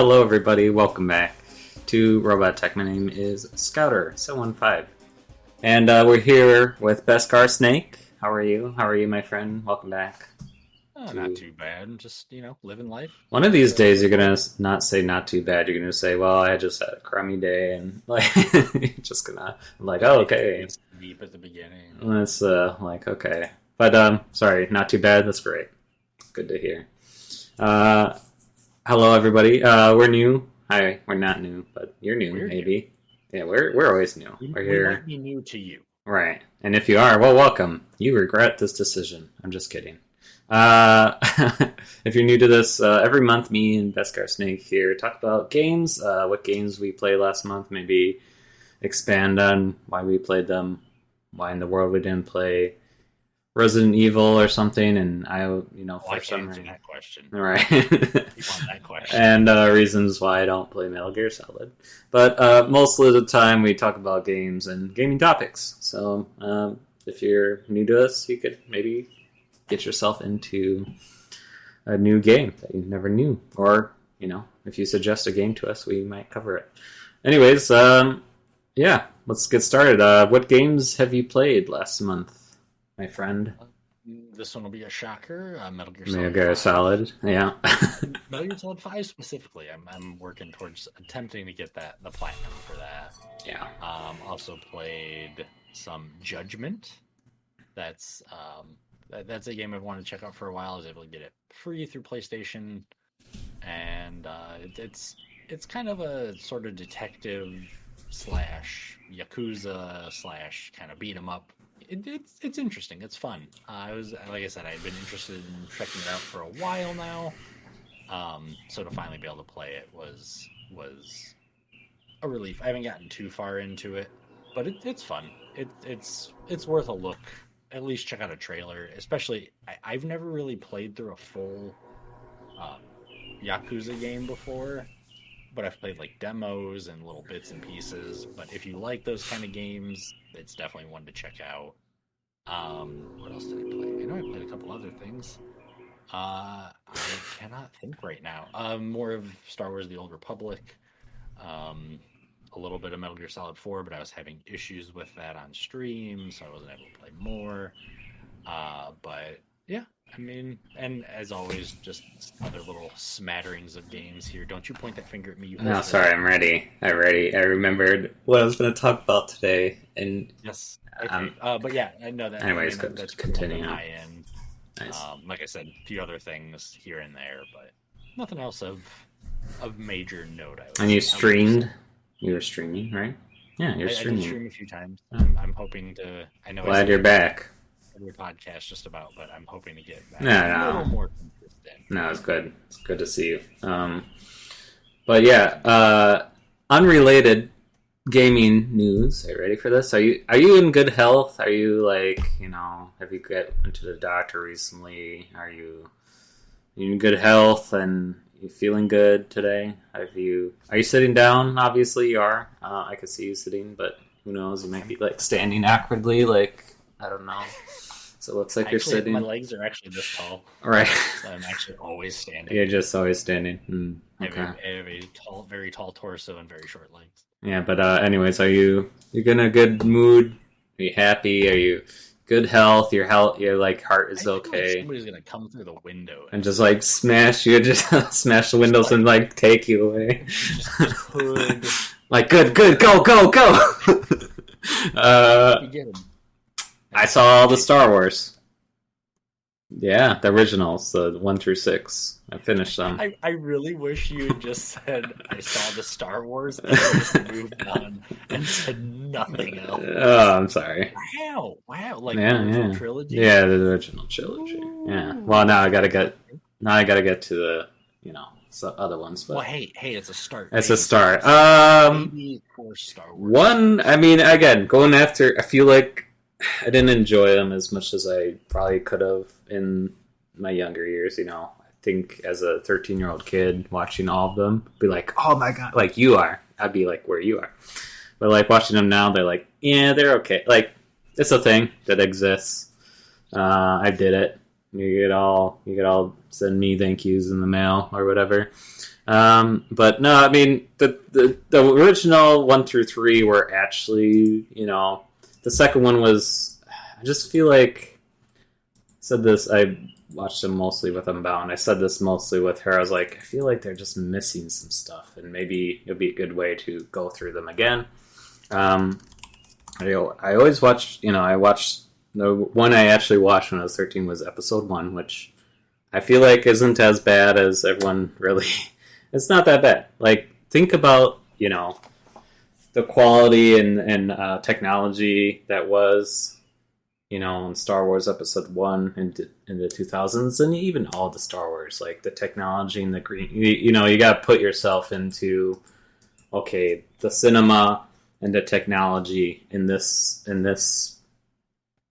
Hello everybody, welcome back to Robot Tech. My name is Scouter715. And we're here with Beskar Snake. How are you? How are you, my friend? Welcome back. Not too bad. Just, living life. One of these days you're going to not say not too bad. You're going to say, well, I just had a crummy day. And like, you're just going to, oh, okay. It's deep at the beginning. And it's okay. But, sorry, not too bad. That's great. Good to hear. Hello, everybody. We're new. Hi, we're not new, but you're new, maybe. New. Yeah, we're always new. We're here. We might be new to you. Right. And if you are, well, welcome. You regret this decision. I'm just kidding. If you're new to this, every month me and Beskar Snake here talk about games, what games we played last month, maybe expand on why we played them, why in the world we didn't play Resident Evil or something, and for some reason that question. Right. You want that question. And reasons why I don't play Metal Gear Solid. But most of the time we talk about games and gaming topics. So if you're new to us, you could maybe get yourself into a new game that you never knew. Or, if you suggest a game to us, we might cover it. Anyways, let's get started. What games have you played last month, my friend? This one will be a shocker. Metal Gear Solid. Yeah. Metal Gear Solid 5 specifically. I'm working towards attempting to get the platinum for that. Yeah. Also played some Judgment. That's a game I've wanted to check out for a while. I was able to get it free through PlayStation, and it's kind of a sort of detective slash Yakuza slash kind of beat 'em up. It's interesting. It's fun. Like I said, I'd been interested in checking it out for a while now. So to finally be able to play it was a relief. I haven't gotten too far into it, but it's fun. It's worth a look. At least check out a trailer. Especially, I've never really played through a full Yakuza game before, but I've played like demos and little bits and pieces. But if you like those kind of games, it's definitely one to check out. What else did I play? I know I played a couple other things. I cannot think right now. More of Star Wars: The Old Republic. A little bit of Metal Gear Solid 4, but I was having issues with that on stream, so I wasn't able to play more. But yeah, and as always, just other little smatterings of games here. Don't you point that finger at me. No, sorry, I'm ready. I remembered what I was going to talk about today. And yes. Okay. But yeah, I know that. Anyways, that's continue. High end. Nice. Like I said, a few other things here and there, but nothing else of major note. And you streamed? You were streaming, right? Yeah, you're streaming. I did stream a few times. I'm hoping to. I know. Glad you're back. Every podcast, just about, but I'm hoping to get back a little more consistent. No, it's good. It's good to see you. But yeah, unrelated gaming news. Are you ready for this? Are you in good health? Are you have you went to the doctor recently? Are you in good health and you feeling good today? Are you sitting down? Obviously you are. I could see you sitting, but who knows? You might be standing awkwardly, I don't know. So it looks like you're sitting. My legs are actually this tall. Right. So I'm actually always standing. You're just always standing. Okay. I have a very tall torso and very short legs. Yeah, but anyways, you in a good mood? Are you happy? Are you good health? Your heart is okay. Like somebody's gonna come through the window and just smash you, just smash the windows and take you away. Just could. Good, go. I saw all the Star Wars. Yeah, the originals, the 1 through 6. I finished them. I really wish you had just said I saw the Star Wars and just moved on and said nothing else. Oh, I'm sorry. Wow. The original trilogy? Yeah, the original trilogy. Ooh. Yeah. Well, now I gotta get to the, other ones. But well, hey, it's a start. It's a start. Maybe for Star Wars. One, again, going after, I feel like I didn't enjoy them as much as I probably could have in my younger years. I think as a 13-year-old kid watching all of them, be like, oh my god, like you are. I'd be like where you are. But watching them now, they're like, yeah, they're okay. It's a thing that exists. I did it. You get all send me thank yous in the mail or whatever. But no, I mean the original 1 through 3 were actually, the second one was. I just feel like I said this. I watched them mostly with Unbound. I said this mostly with her. I was like, I feel like they're just missing some stuff, and maybe it'd be a good way to go through them again. I always watched. I watched the one I actually watched when I was 13 was episode 1, which I feel like isn't as bad as everyone really. It's not that bad. Like, think about, the quality and technology that was, in Star Wars Episode 1 in the 2000s, and even all the Star Wars, like the technology and the green. You got to put yourself into, okay, the cinema and the technology in this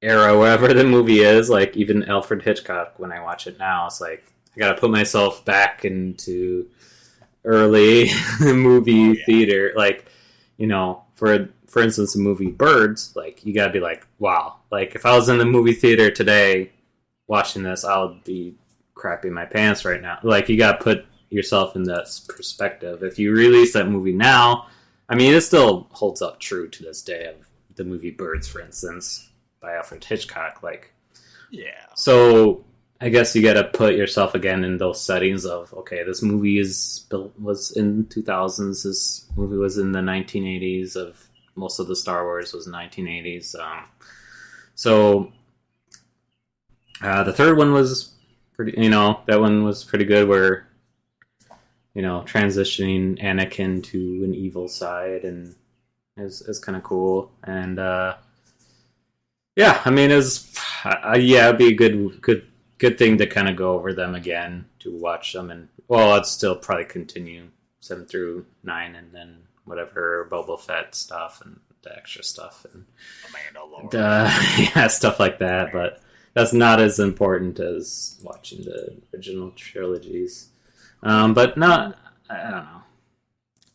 era, wherever the movie is. Like, even Alfred Hitchcock, when I watch it now, it's like, I got to put myself back into early movie theater, like, for instance, the movie Birds, like, you gotta be like, wow, like, if I was in the movie theater today watching this, I would be crapping my pants right now. Like, you gotta put yourself in that perspective. If you release that movie now, I mean, it still holds up true to this day, of the movie Birds, for instance, by Alfred Hitchcock. Like, Yeah. so I guess you got to put yourself again in those settings of, okay, this movie was in 2000s. This movie was in the 1980s. Of most of the Star Wars was 1980s. So the third one was pretty. That one was pretty good. Where transitioning Anakin to an evil side, and is kind of cool. And yeah, I mean, it'd be a good thing to kind of go over them again, to watch them. And I'd still probably continue 7 through 9, and then whatever Boba Fett stuff and the extra stuff and stuff like that. But that's not as important as watching the original trilogies. But not, I don't know.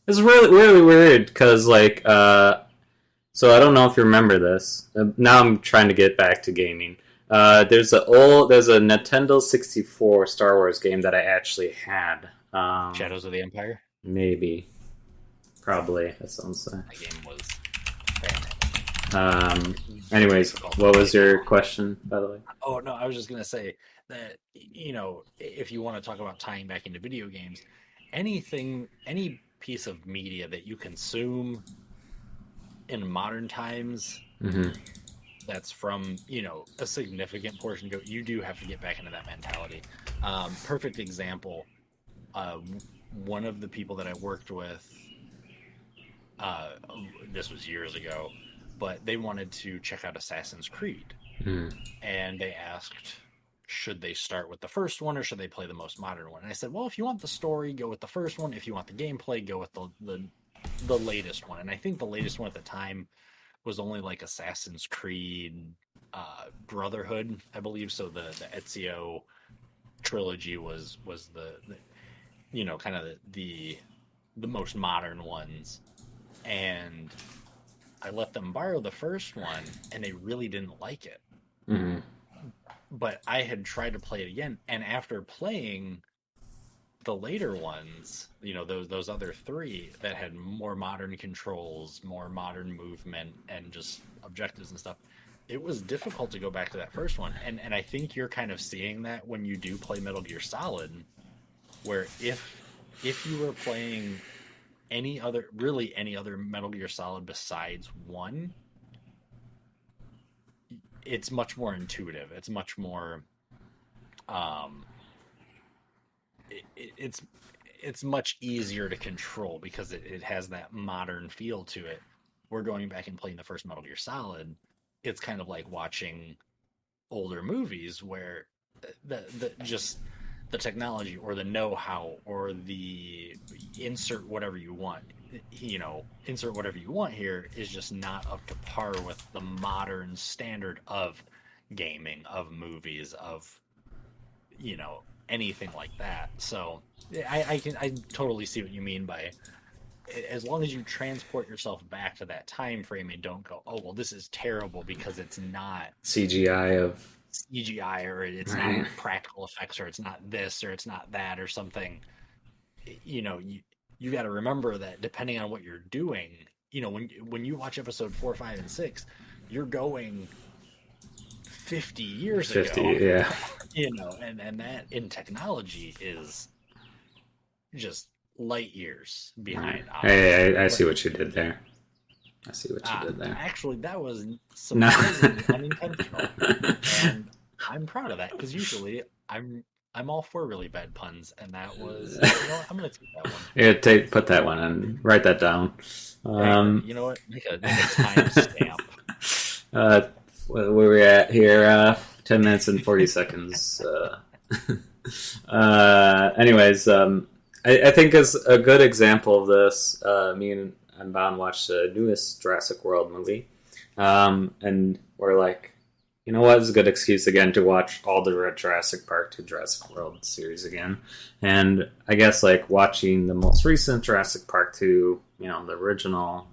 It's really, really weird because, like, so I don't know if you remember this. Now I'm trying to get back to gaming. There's a Nintendo 64 Star Wars game that I actually had. Shadows of the Empire? Maybe. Probably. That sounds like. That game was fantastic. Anyways, what was your question, by the way? Oh, no, I was just going to say that, if you want to talk about tying back into video games, any piece of media that you consume in modern times, that's from, a significant portion ago, you do have to get back into that mentality. Perfect example, one of the people that I worked with, this was years ago, but they wanted to check out Assassin's Creed. And they asked, should they start with the first one or should they play the most modern one? And I said, well, if you want the story, go with the first one. If you want the gameplay, go with the latest one. And I think the latest one at the time was only like Assassin's Creed Brotherhood, I believe. So the Ezio trilogy was the kind of the most modern ones. And I let them borrow the first one, and they really didn't like it. But I had tried to play it again, and after playing the later ones, those other 3 that had more modern controls, more modern movement, and just objectives and stuff, it was difficult to go back to that first one. And I think you're kind of seeing that when you do play Metal Gear Solid, where if you were playing any other Metal Gear Solid besides 1, it's much more intuitive. It's much more it's much easier to control because it has that modern feel to it. We're going back and playing the first Metal Gear Solid. It's kind of like watching older movies where the technology or the know-how or the insert whatever you want here is just not up to par with the modern standard of gaming, of movies, of anything like that. So I totally see what you mean by, as long as you transport yourself back to that time frame and don't go, oh well, this is terrible because it's not CGI or it's not practical effects or it's not this or it's not that or something. you got to remember that depending on what you're doing, when you watch episode 4, 5, and 6, you're going 50 years 50, ago. yeah. And that in technology is just light years behind. Hey, I see what you did there. Actually, that was surprisingly unintentional, and I'm proud of that because usually I'm all for really bad puns, and that was I'm gonna take that one. Yeah, put that one and write that down. You know what? Make a timestamp. Where we at here? 10 minutes and 40 seconds. Anyways, I think as a good example of this, me and Bound watched the newest Jurassic World movie, and we're like, you know what? It's a good excuse again to watch all the Jurassic Park to Jurassic World series again. And I guess like watching the most recent Jurassic Park to, the original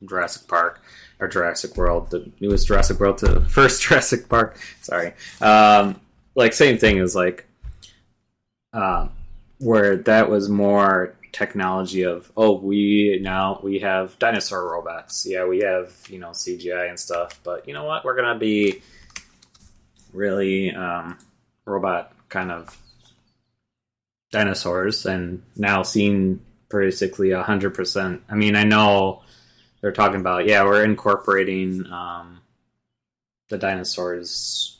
Jurassic Park or Jurassic World, the newest Jurassic World to the first Jurassic Park. Sorry. Like same thing as like, where that was more technology of we have dinosaur robots, we have CGI and stuff, but you know what, we're gonna be really robot kind of dinosaurs, and now seeing basically 100%. I mean, I know they're talking about we're incorporating the dinosaurs,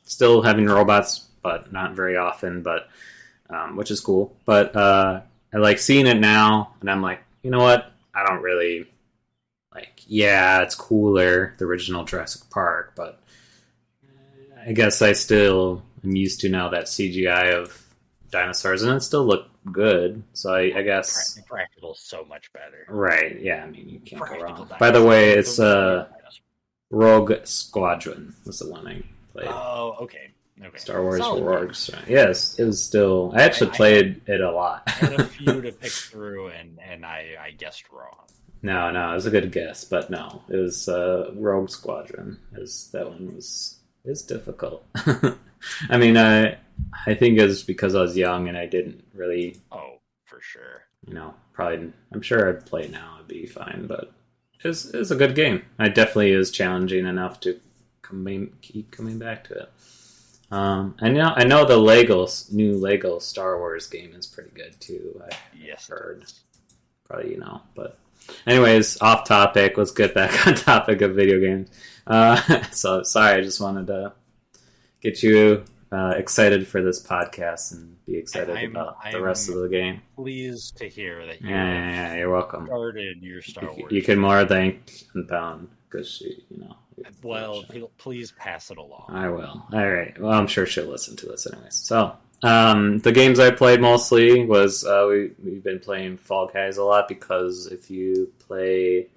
still having robots but not very often, but which is cool, but I like seeing it now, and I'm like, you know what? I don't really like. Yeah, it's cooler, the original Jurassic Park, but I guess I still am used to now that CGI of dinosaurs, and it still look good. So I guess practical is so much better. Right? Yeah, I mean you can't go wrong. By the way, it's Rogue Squadron was the one I played. Oh, okay. Star Wars Rogue. Yes, it was still. I actually played it a lot. I had a few to pick through, and I guessed wrong. No, it was a good guess, but no, it was Rogue Squadron. That one was difficult. I mean, I think it's because I was young and I didn't really. Oh, for sure. Probably. I'm sure I'd play now; it'd be fine. But it's a good game. It definitely is challenging enough to keep coming back to it. I know the new Lego Star Wars game is pretty good too. I've heard. Probably but anyways, off topic. Let's get back on topic of video games. So sorry, I just wanted to get you excited for this podcast and be excited about the rest of the game. Pleased to hear that you you're welcome. Started your Star Wars. You can more thank Unbound because she, Well, please pass it along. I will. All right. Well, I'm sure she'll listen to this anyways. So, the games I played mostly was we've been playing Fall Guys a lot because if you play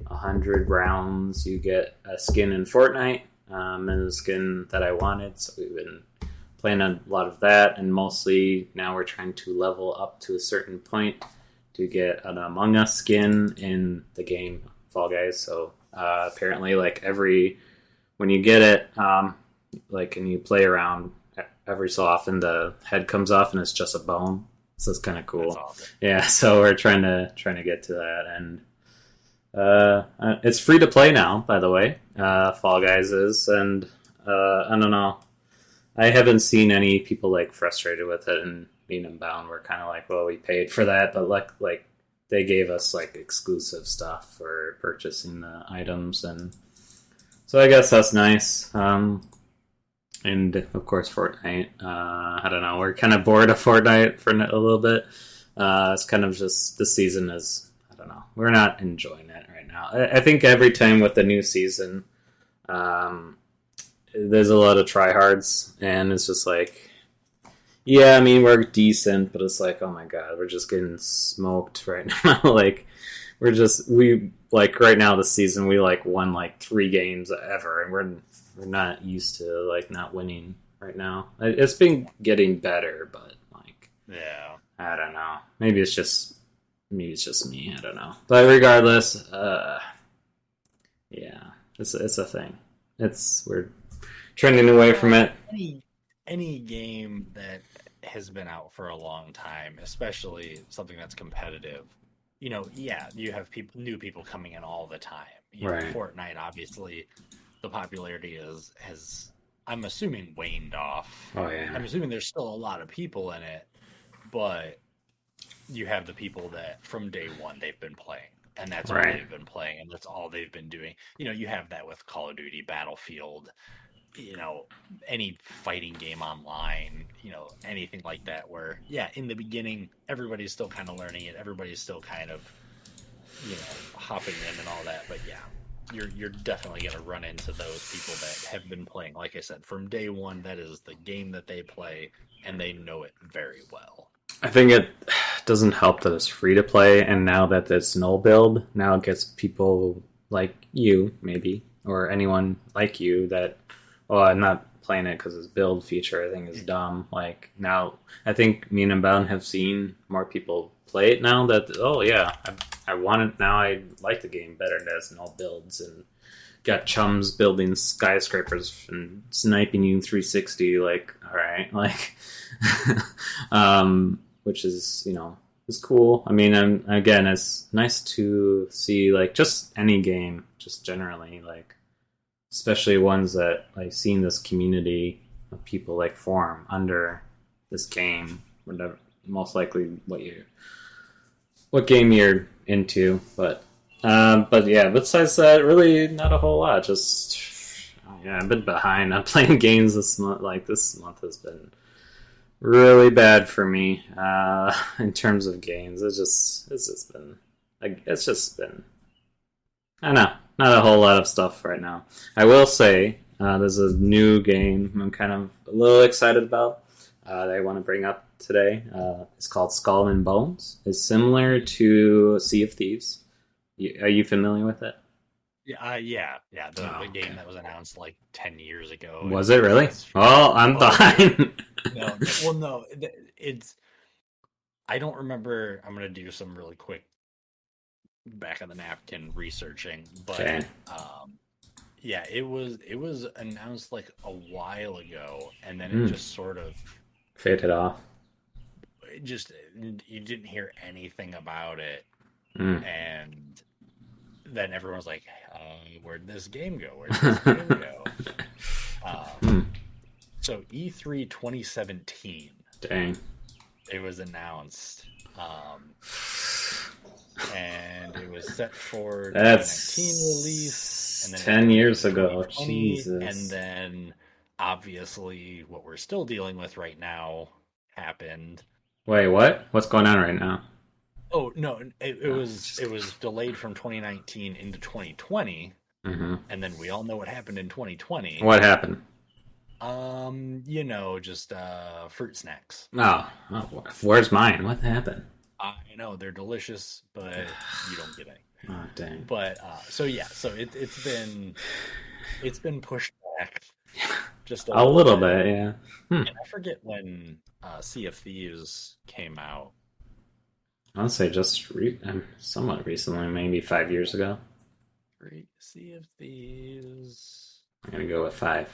100 rounds, you get a skin in Fortnite, and the skin that I wanted. So we've been playing a lot of that, and mostly now we're trying to level up to a certain point to get an Among Us skin in the game Fall Guys. So. Apparently, like when you get it, and you play around every so often, the head comes off and it's just a bone. So it's kind of cool. Awesome. Yeah. So we're trying to get to that, and it's free to play now. By the way, Fall Guys is, and I don't know. I haven't seen any people like frustrated with it, and being Unbound, we're kind of like, well, we paid for that, but like. They gave us like exclusive stuff for purchasing the items, and so I guess that's nice. And of course, Fortnite. I don't know. We're kind of bored of Fortnite for a little bit. It's kind of just the season is. I don't know. We're not enjoying it right now. I think every time with the new season, there's a lot of tryhards, and it's just like. Yeah, I mean, we're decent, but it's like, oh my god, we're just getting smoked right now. Like, right now this season, we won 3 games ever, and we're not used to not winning right now. It's been getting better, but yeah, I don't know. Maybe it's just me. I don't know. But regardless, yeah, it's a thing. We're trending away from it. Any game that has been out for a long time, especially something that's competitive. You know, yeah, you have new people coming in all the time. You know, Right. Fortnite, obviously, the popularity has, I'm assuming, waned off. Oh yeah. I'm assuming there's still a lot of people in it, but you have the people that from day one they've been playing, and that's all Right. they've been playing, and that's all they've been doing. You know, you have that with Call of Duty, Battlefield, you know, any fighting game online, you know, anything like that, where, yeah, in the beginning, everybody's still kind of learning it. Everybody's still kind of, you know, hopping in and all that. But yeah, you're definitely going to run into those people that have been playing, like I said, from day one. That is the game that they play, and they know it very well. I think it doesn't help that it's free to play, and now that it's no build, now it gets people like you, maybe, or anyone like you that, well, I'm not playing it because its build feature I think is dumb. Like, now, I think me and Unbound have seen more people play it now that, oh yeah, I want it now. I like the game better that it's no builds, and got chums building skyscrapers and sniping you 360. Like, all right, like, which is, you know, is cool. I mean, again, it's nice to see, like, just any game, just generally, like, especially ones that, like, seeing this community of people, like, form under this game, whatever, most likely what game you're into. But yeah, besides that, really not a whole lot. Just, yeah, I've been behind on playing games this month. Like, this month has been really bad for me in terms of games. It's just been, like, I don't know, not a whole lot of stuff right now. I will say there's a new game I'm kind of a little excited about that I want to bring up today. It's called Skull and Bones. It's similar to Sea of Thieves. Are you familiar with it? Yeah. The okay. game that was announced like 10 years ago. Was it really? Oh, I'm behind. No, it's. I don't remember. I'm gonna do some really quick back of the napkin researching, but Okay. yeah, it was announced like a while ago, and then it just sort of Faded off. you didn't hear anything about it, Mm. and then everyone was like, "Where'd this game go? Where'd this game go?" So E3 2017. Dang. It was announced, and it was set for 2019 release, and then 10 years ago. Jesus. and then obviously what we're still dealing with right now happened. Wait, what? What's going on right now? Oh no, it was delayed from 2019 into 2020, and then we all know what happened in 2020. What happened? You know, just fruit snacks. Oh, where's mine? What happened? I know they're delicious, but you don't get any. Oh, dang. But so yeah, so it's been pushed back just a little bit, yeah. And I forget when Sea of Thieves came out. I'll say just somewhat recently, maybe 5 years ago. Sea of Thieves. I'm gonna go with 5.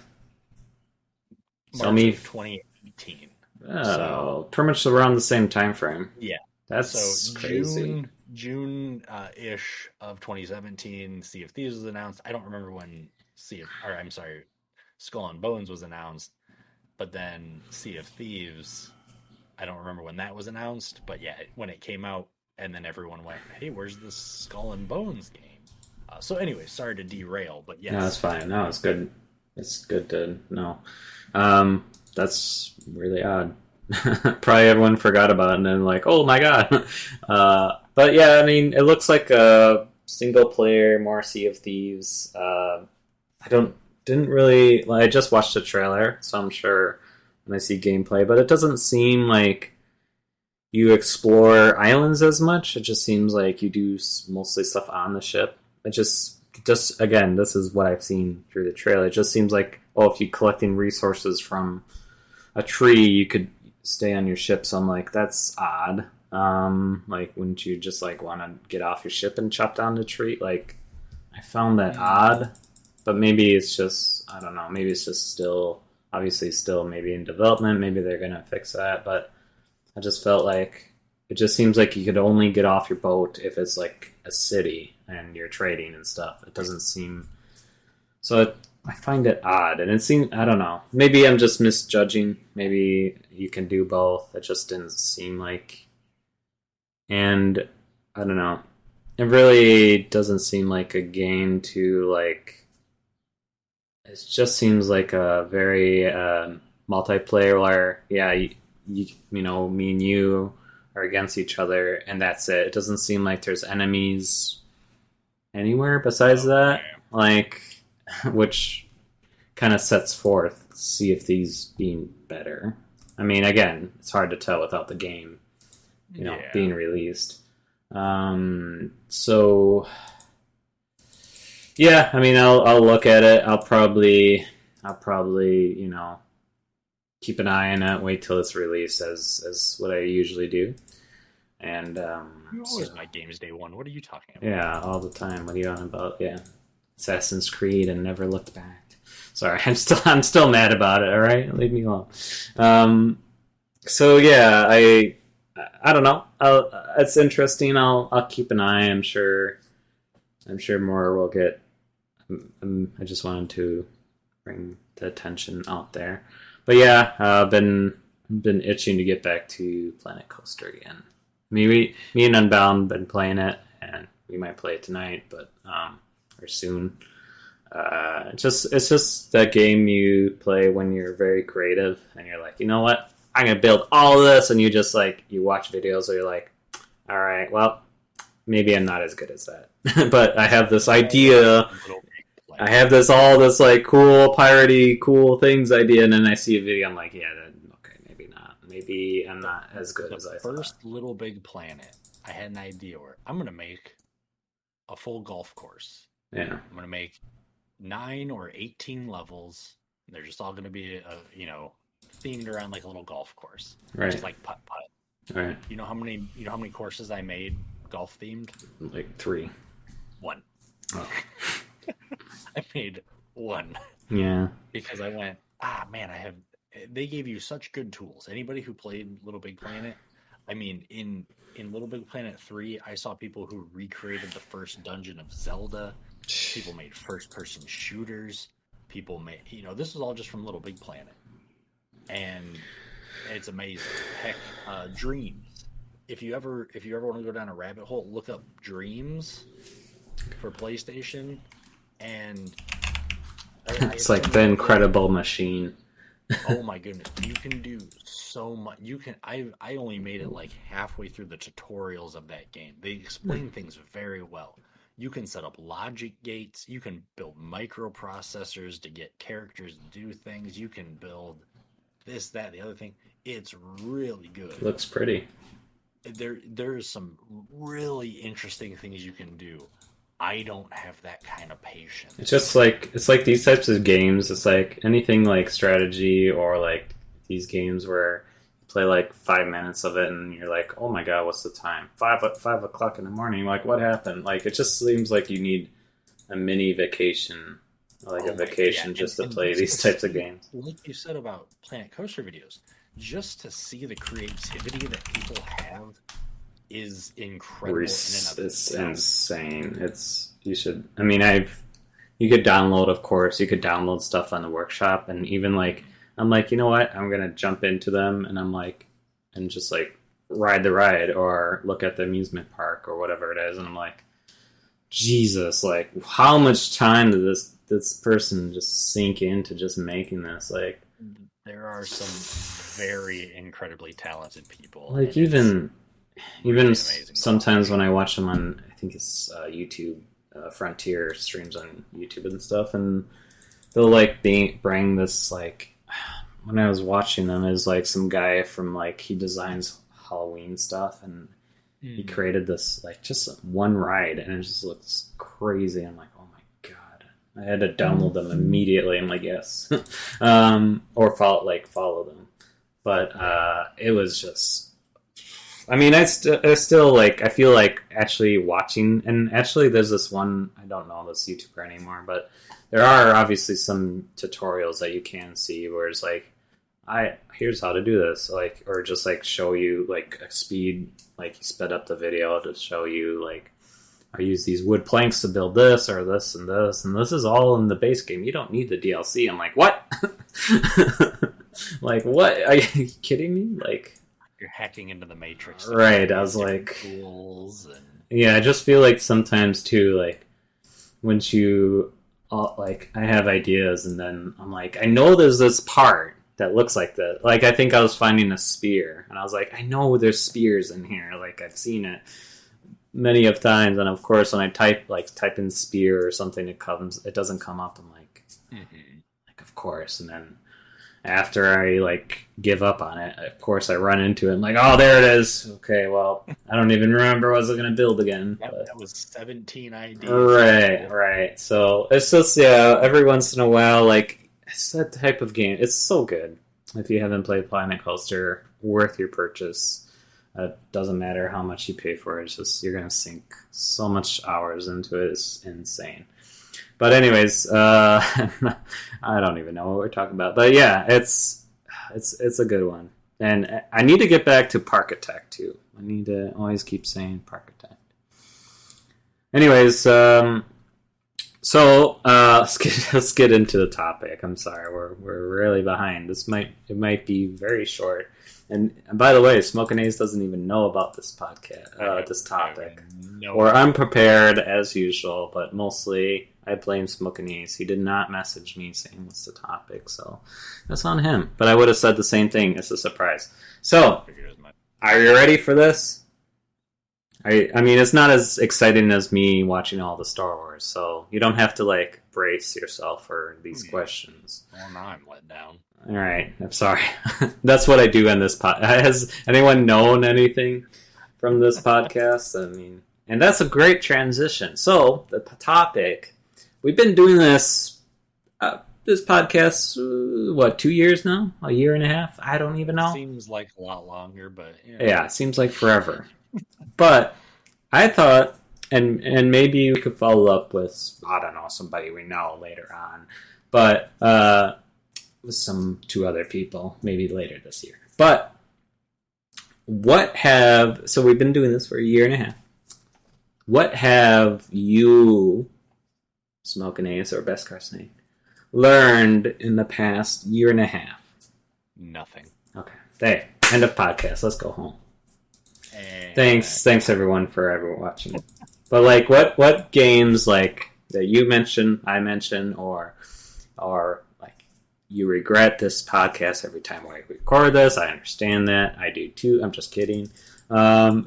March of 2018. Oh, so, pretty much around the same time frame. Yeah. That's crazy. June ish of 2017, Sea of Thieves was announced. I don't remember when Skull and Bones was announced, but then Sea of Thieves, I don't remember when that was announced, but yeah, when it came out, and then everyone went, "Hey, where's the Skull and Bones game?" So anyway, sorry to derail, but yes. No, that's fine. No, it's good. It's good to know. That's really odd. Probably everyone forgot about it and then like, oh my god. But yeah, I mean, it looks like a single player, more Sea of Thieves. I just watched the trailer, so I'm sure when I see gameplay, but it doesn't seem like you explore islands as much. It just seems like you do mostly stuff on the ship. It just again, this is what I've seen through the trailer. It just seems like, oh, if you're collecting resources from a tree, you could stay on your ship. So I'm like, that's odd. Like, wouldn't you just like want to get off your ship and chop down the tree? Like, I found that odd, but maybe it's just, I don't know, maybe it's just still obviously still maybe in development. Maybe they're gonna fix that, but I just felt like it just seems like you could only get off your boat if it's like a city and you're trading and stuff. It doesn't seem so. I find it odd, and it seems I don't know. Maybe I'm just misjudging. Maybe you can do both. It just didn't seem like, and I don't know. It really doesn't seem like a game to like. It just seems like a very multiplayer where you know me and you are against each other and that's it. It doesn't seem like there's enemies anywhere besides that. Like, which kind of sets forth see if these being better. I mean, again, it's hard to tell without the game, being released. So yeah, I mean, I'll look at it. I'll probably keep an eye on it. Wait till it's released, as what I usually do. And you always buy games day one. What are you talking about? Yeah, all the time. What are you on about? Yeah, Assassin's Creed and never looked back. Sorry, I'm still mad about it. All right, leave me alone. So yeah, I don't know. It's interesting. I'll keep an eye. I'm sure more will get. I just wanted to bring the attention out there. But yeah, I've been itching to get back to Planet Coaster again. Me and Unbound been playing it, and we might play it tonight, but or soon. It's just that game you play when you're very creative, and you're like, you know what, I'm gonna build all of this, and you just like you watch videos, where you're like, all right, well, maybe I'm not as good as that, but I have this idea. I have this like cool piratey cool things idea, and then I see a video. I'm like, yeah, okay, maybe not. Maybe I'm not as good as I thought. First Little Big Planet, I had an idea where I'm gonna make a full golf course. Yeah, I'm gonna make 9 or 18 levels. They're just all gonna be themed around like a little golf course, right? Just like putt putt. Right. You know how many courses I made golf themed? Like 3. 1. Oh. I made 1. Yeah. Because I went, man, they gave you such good tools. Anybody who played Little Big Planet, I mean, in Little Big Planet 3, I saw people who recreated the first dungeon of Zelda. People made first-person shooters. People made, this was all just from Little Big Planet. And it's amazing. Heck, Dreams. If you ever want to go down a rabbit hole, look up Dreams for PlayStation. And it's like the Incredible Machine. Oh my goodness, you can do so much. I only made it like halfway through the tutorials of that game. They explain things very well. You can set up logic gates. You can build microprocessors to get characters to do things. You can build this, that, the other thing. It's really good. Looks pretty. There's some really interesting things you can do. I don't have that kind of patience. It's like these types of games. It's like anything like strategy or like these games where you play like 5 minutes of it and you're like, oh my god, what's the time? 5 o'clock in the morning. Like, what happened? Like, it just seems like you need a mini vacation, like a vacation just to play these types of games. Like you said about Planet Coaster videos, just to see the creativity that people have is incredible. It's insane. You could download, of course, you could download stuff on the workshop, and even like I'm like, you know what, I'm gonna jump into them, and I'm like, and just like ride the ride or look at the amusement park or whatever it is, and I'm like, Jesus, like how much time did this person just sink into just making this? Like, there are some very incredibly talented people. Like even sometimes when I watch them on, I think it's YouTube, Frontier streams on YouTube and stuff, and they'll like bring this like, when I was watching them, is like some guy from like, he designs Halloween stuff, and he created this like just one ride, and it just looks crazy. I'm like, oh my god, I had to download them immediately. I'm like, yes, or follow them, but it was just I mean, I still like. I feel like actually watching, and actually, there's this one. I don't know this YouTuber anymore, but there are obviously some tutorials that you can see where it's like, here's how to do this, like, or just like show you like a speed, like you sped up the video to show you like, I use these wood planks to build this or this, and this is all in the base game. You don't need the DLC. I'm like, what? Like, what? Are you kidding me? Like, you're hacking into the Matrix. Right, I was like... Tools and... Yeah, I just feel like sometimes, too, like, once you... like, I have ideas, and then I'm like, I know there's this part that looks like that. Like, I think I was finding a spear, and I was like, I know there's spears in here. Like, I've seen it many of times, and of course, when I type in spear or something, it doesn't come up. I'm like, like, of course, and then... After I like give up on it, of course I run into it. I'm like, oh, there it is. Okay, well, I don't even remember what I was going to build again. That was 17 ideas. Right. So it's just every once in a while, like it's that type of game. It's so good. If you haven't played Planet Coaster, worth your purchase. It doesn't matter how much you pay for it. It's just you're going to sink so much hours into it. It's insane. But anyways, I don't even know what we're talking about. But yeah, it's a good one. And I need to get back to Parkitect too. I need to always keep saying Parkitect. Anyways, so let's get into the topic. I'm sorry, we're really behind. It might be very short. And by the way, Smoking Ace doesn't even know about this podcast, this topic. Or I'm prepared as usual, but mostly I blame Smoking Ace. He did not message me saying what's the topic, so that's on him. But I would have said the same thing. It's a surprise. So, are you ready for this? I mean, it's not as exciting as me watching all the Star Wars, so you don't have to like brace yourself for these questions. Well, now I'm let down. All right, I'm sorry. That's what I do on this podcast. Has anyone known anything from this podcast? I mean, and that's a great transition. So the topic, we've been doing this podcast, 2 years now? A year and a half? I don't even know. Seems like a lot longer, but yeah, it seems like forever. But I thought, and maybe we could follow up with, I don't know, somebody we know later on, but with two other people, maybe later this year. But so we've been doing this for a year and a half. What have you, Smoking Ace or Beskar Snake, learned in the past year and a half? Nothing. Okay. Hey, end of podcast. Let's go home. Thanks everyone for watching. But like, what games like that you mentioned, I mentioned, or like you regret this podcast every time I record this? I understand that. I do too. I'm just kidding. Like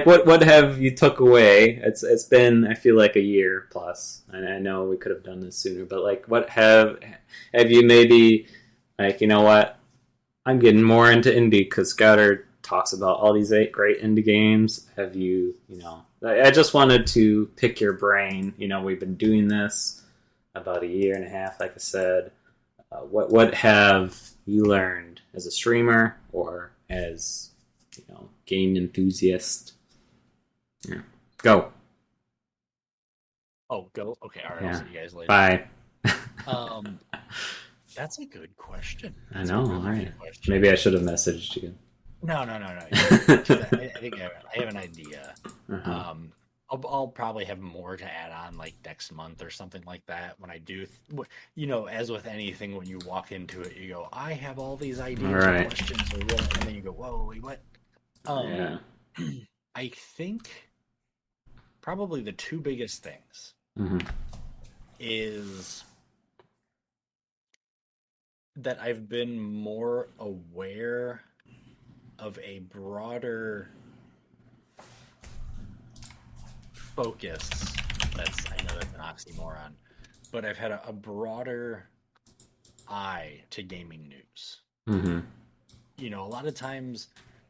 what have you took away? It's been, I feel like, a year plus, and I know we could have done this sooner. But like, what have you maybe like? You know what? I'm getting more into indie because Scouter talks about all these 8 great indie games. Have you know, I just wanted to pick your brain. You know, we've been doing this about a year and a half, like I said. What have you learned as a streamer or as, you know, game enthusiast? Yeah. Go. Oh, go? Okay, all right, yeah. I'll see you guys later. Bye. That's a good question. I know, all right. Maybe I should have messaged you. No. I think I have an idea. Uh-huh. I'll probably have more to add on like next month or something like that when I do. You know, as with anything, when you walk into it, you go, I have all these ideas and questions, and then you go, whoa, wait, what? Yeah. I think probably the 2 biggest things is that I've been more aware of a broader focus. I know that's an oxymoron, but I've had a broader eye to gaming news. Mm-hmm. You know, a lot of times,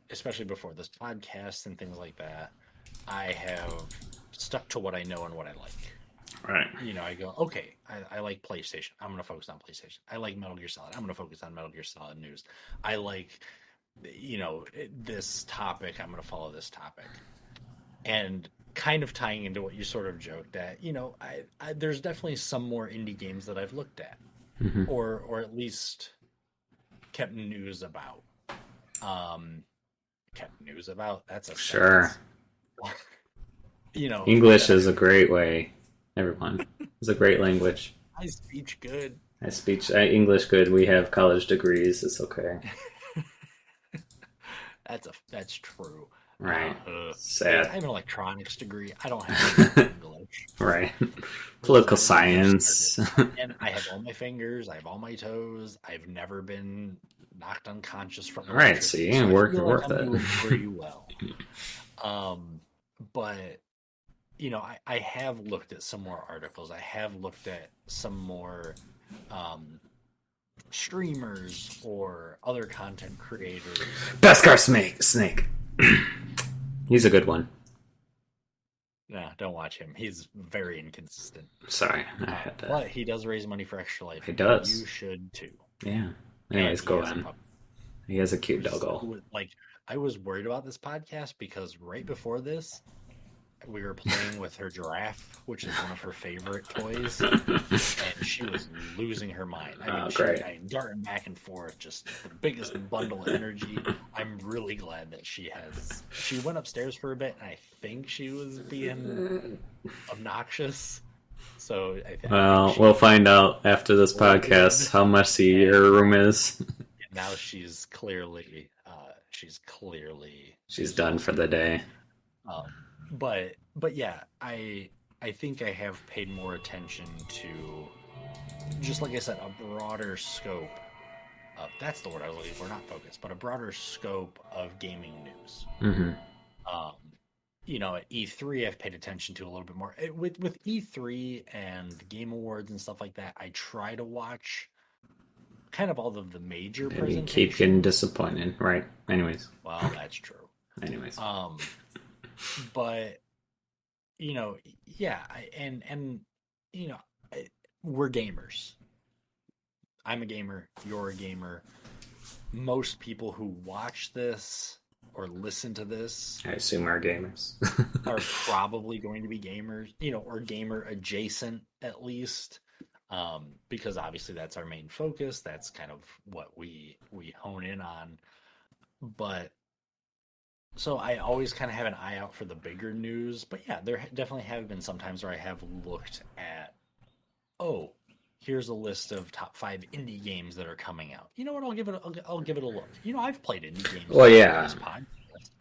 especially before this podcast and things like that, I have stuck to what I know and what I like. Right. You know, I go, okay, I like PlayStation. I'm going to focus on PlayStation. I like Metal Gear Solid. I'm going to focus on Metal Gear Solid news. I like this topic, I'm going to follow this topic. And kind of tying into what you sort of joked at, there's definitely some more indie games that I've looked at, Mm-hmm. or at least kept news about. Kept news about. That's a Sure. sentence. English is a great way. Everyone, it's a great language. I speak good. I speak English good. We have college degrees. It's okay. That's true. Right. I Sad. have an electronics degree. I don't have English. Right. Political science. And I have all my fingers. I have all my toes. I've never been knocked unconscious from Right. See, so worth I'm it. doing pretty well. But I have looked at some more articles. I have looked at some more streamers or other content creators. Beskar Snake. He's a good one. No, don't watch him. He's very inconsistent. Sorry, I had to. But he does raise money for Extra Life. He does. You should too. Yeah. Anyways, go on. He has a cute doggo. Like, I was worried about this podcast because right before this, we were playing with her giraffe, which is one of her favorite toys, and she was losing her mind. I mean, she darting back and forth, just the biggest bundle of energy. I'm really glad that she went upstairs for a bit, and I think she was being obnoxious. So we'll find out after this podcast how messy your room is. Now she's clearly done for the day. But yeah, I think I have paid more attention to, just like I said, a broader scope of, that's the word I was looking for, not focus, but a broader scope of gaming news. Mm-hmm. At E3 I've paid attention to a little bit more. With E3 and Game Awards and stuff like that, I try to watch kind of all of the major presentations. You keep getting disappointed, right? Anyways. Well, that's true. Anyways. But we're gamers. I'm a gamer. You're a gamer. Most people who watch this or listen to this, I assume, are gamers. are probably going to be gamers, or gamer adjacent at least, because obviously that's our main focus. That's kind of what we hone in on. But so I always kind of have an eye out for the bigger news. But yeah, there definitely have been some times where I have looked at, here's a list of top 5 indie games that are coming out. You know what? I'll give it a look. I've played indie games. Oh yeah. This podcast.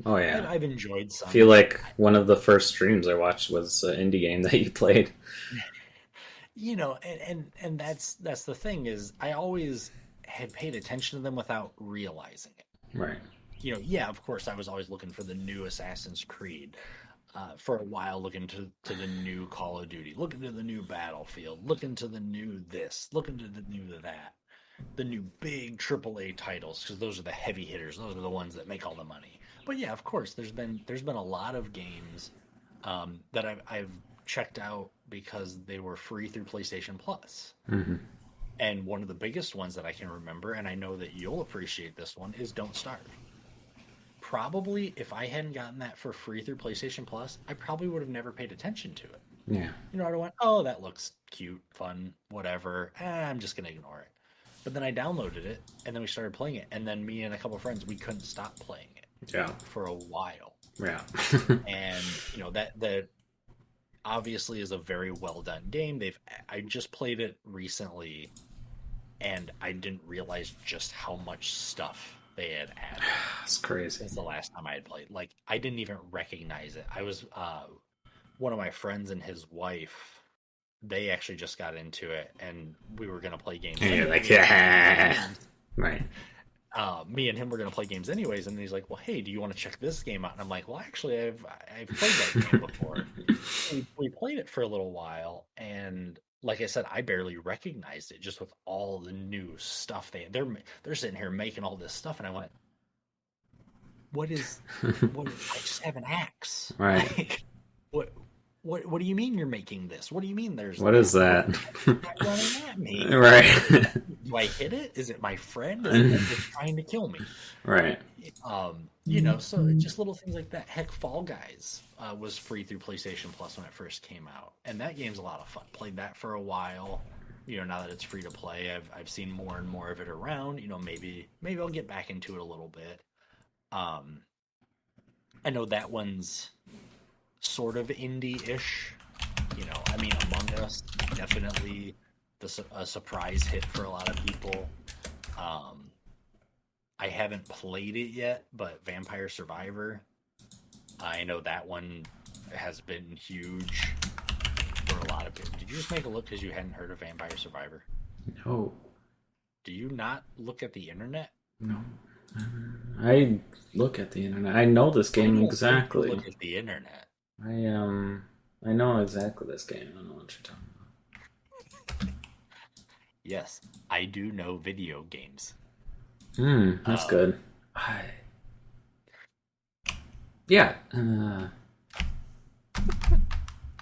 Oh yeah. I've enjoyed some. I feel like one of the first streams I watched was an indie game that you played. And that's the thing, is I always had paid attention to them without realizing it. Right. Of course, I was always looking for the new Assassin's Creed. For a while, looking to the new Call of Duty, looking to the new Battlefield, looking to the new this, looking to the new that, the new big AAA titles, because those are the heavy hitters. Those are the ones that make all the money. But yeah, of course, there's been a lot of games that I've checked out because they were free through PlayStation Plus. Mm-hmm. And one of the biggest ones that I can remember, and I know that you'll appreciate this one, is Don't Starve. Probably, if I hadn't gotten that for free through PlayStation Plus, I probably would have never paid attention to it. Yeah. I went, oh, that looks cute, fun, whatever. I'm just going to ignore it. But then I downloaded it, and then we started playing it. And then me and a couple of friends, we couldn't stop playing it. Yeah. For a while. Yeah. And, that obviously is a very well done game. I just played it recently, and I didn't realize just how much stuff they had added. It's crazy. Since the last time I had played. Like, I didn't even recognize it. I was one of my friends and his wife, they actually just got into it, and we were going to play games. And you're like, yeah. Right. Me and him were going to play games anyways, and he's like, well, hey, do you want to check this game out? And I'm like, well, actually, I've played that game before. we played it for a little while, and like I said, I barely recognized it just with all the new stuff. They're sitting here making all this stuff, and I went, what I just have an axe. Right. Like, What do you mean you're making this? What do you mean there's What is that? running at me? Right. Do I hit it? Is it my friend? Is it one that's trying to kill me? Right. So just little things like that. Heck, Fall Guys was free through PlayStation Plus when it first came out, and that game's a lot of fun. Played that for a while. Now that it's free to play, I've seen more and more of it around. Maybe I'll get back into it a little bit. I know that one's sort of indie-ish. Among Us, definitely a surprise hit for a lot of people. I haven't played it yet, but Vampire Survivor, I know that one has been huge for a lot of people. Did you just make a look because you hadn't heard of Vampire Survivor? No. Do you not look at the internet? No. I look at the internet. I know this game exactly. Look at the internet. I know exactly this game. I don't know what you're talking about. Yes, I do know video games. That's good. Yeah.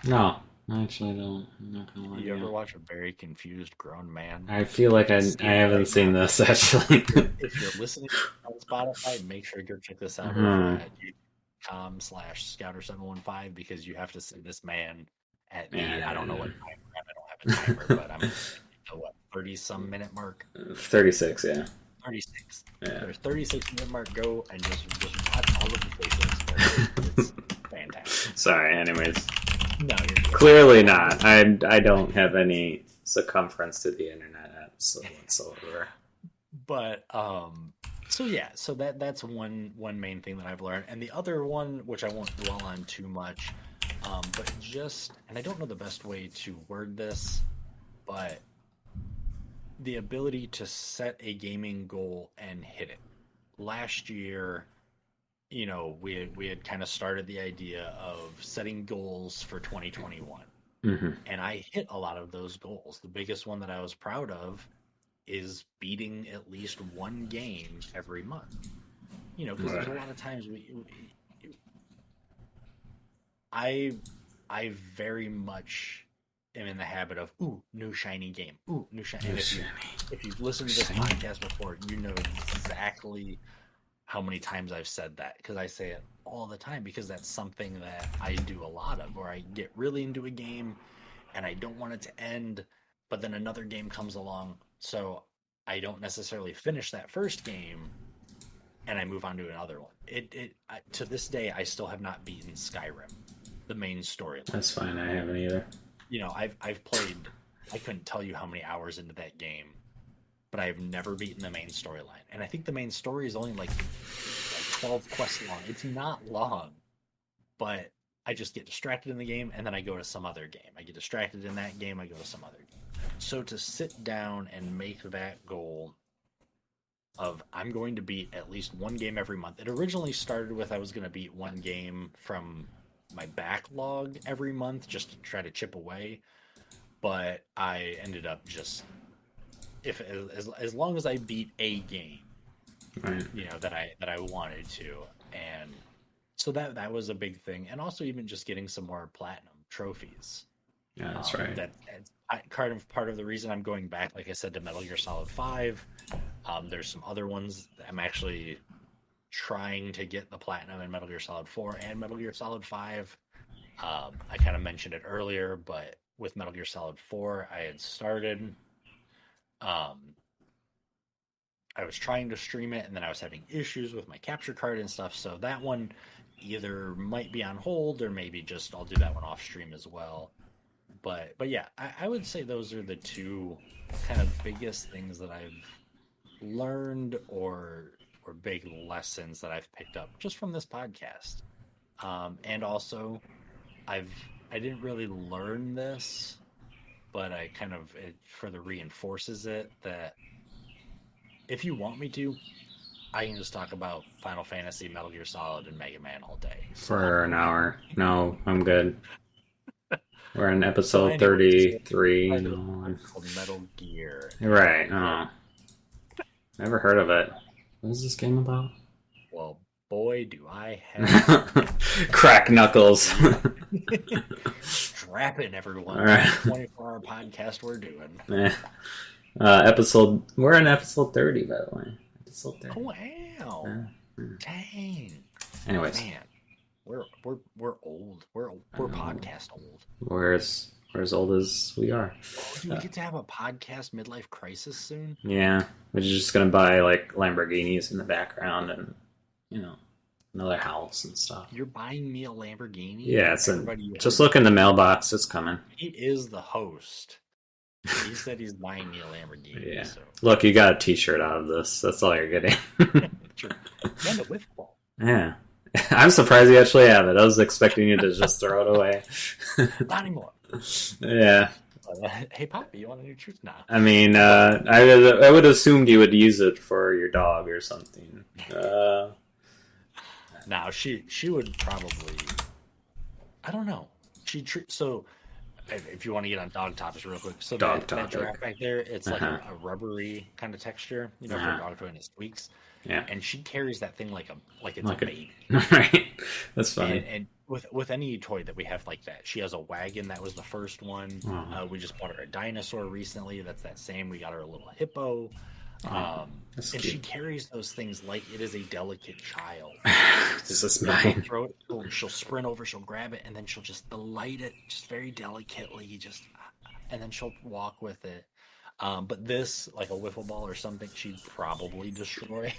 No, actually, I don't. I'm not gonna lie. You ever watch a very confused grown man? I feel like I haven't seen this actually. If you're listening on Spotify, make sure you go check this out over at youtube.com/Scouter715 because you have to see this man at the I don't know what timer. I don't have a timer, but I'm at the 30-some minute mark. 36, yeah. 36. Yeah. There's 36-minute mark. Go and just watch all of the places. It's fantastic. Sorry. Anyways. No, clearly not. I don't have any circumference to the internet whatsoever. But so that's one main thing that I've learned, and the other one, which I won't dwell on too much, but and I don't know the best way to word this, but the ability to set a gaming goal and hit it. Last year, we had kind of started the idea of setting goals for 2021. And I hit a lot of those goals. The biggest one that I was proud of is beating at least one game every month. Because there's a lot of times I very much am in the habit of new shiny game, new shiny. And if you've listened to this podcast before, you know exactly how many times I've said that, because I say it all the time, because that's something that I do a lot of, where I get really into a game and I don't want it to end, but then another game comes along, so I don't necessarily finish that first game and I move on to another one. To this day, I still have not beaten Skyrim, the main story. That's fine. I haven't either. I've played, I couldn't tell you how many hours into that game, but I've never beaten the main storyline. And I think the main story is only like 12 quests long. It's not long, but I just get distracted in the game, and then I go to some other game. I get distracted in that game, I go to some other game. So to sit down and make that goal of I'm going to beat at least one game every month. It originally started with I was going to beat one game from my backlog every month just to try to chip away, but I ended up just as long as I beat a game, right, that I wanted to, and so that was a big thing, and also even just getting some more platinum trophies. Yeah, that's right. That's part of the reason I'm going back, like I said, to Metal Gear Solid 5. There's some other ones that I'm actually trying to get the platinum in Metal Gear Solid 4 and Metal Gear Solid 5. I kind of mentioned it earlier, but with Metal Gear Solid 4, I had started. I was trying to stream it, and then I was having issues with my capture card and stuff, so that one either might be on hold, or maybe just I'll do that one off stream as well. But yeah, I would say those are the two kind of biggest things that I've learned or big lessons that I've picked up just from this podcast. And also, I didn't really learn this, but I kind of, it further reinforces it that if you want me to, I can just talk about Final Fantasy, Metal Gear Solid, and Mega Man all day. For an hour. No, I'm good. We're on episode 33. Called Metal Gear. Right. Oh. Never heard of it. What is this game about? Well, boy, do I have crack knuckles. Strap in, everyone. All right. 24-hour podcast we're doing. Yeah. We're in episode 30, by the way. Episode 30. Oh, wow. Dang. Anyways. Man, we're old. We're podcast old. We're as old as we are. Oh, do we get to have a podcast midlife crisis soon? Yeah. We're just gonna buy like Lamborghinis in the background and another house and stuff. You're buying me a Lamborghini? Yeah, just look in the mailbox, it's coming. He is the host. He said he's buying me a Lamborghini. Yeah. So. Look, you got a t-shirt out of this. That's all you're getting. True. And a whiff ball. Yeah. I'm surprised you actually have it. I was expecting you to just throw it away. Not anymore. Yeah. Hey, Poppy, you want a new truth now? I mean, I would assumed you would use it for your dog or something. Now she would probably. I don't know. So. If you want to get on dog topics real quick, so that giraffe back there, it's like a rubbery kind of texture, for a dog toy and it squeaks. Yeah, and she carries that thing like it's a baby. Right, that's funny. And with any toy that we have like that, she has a wagon. That was the first one. We just bought her a dinosaur recently. That's that same. We got her a little hippo. And she carries those things like it is a delicate child. This is mine. She'll sprint over, she'll grab it, and then she'll just light it just very delicately, and then she'll walk with it. But this, like a wiffle ball or something, she'd probably destroy.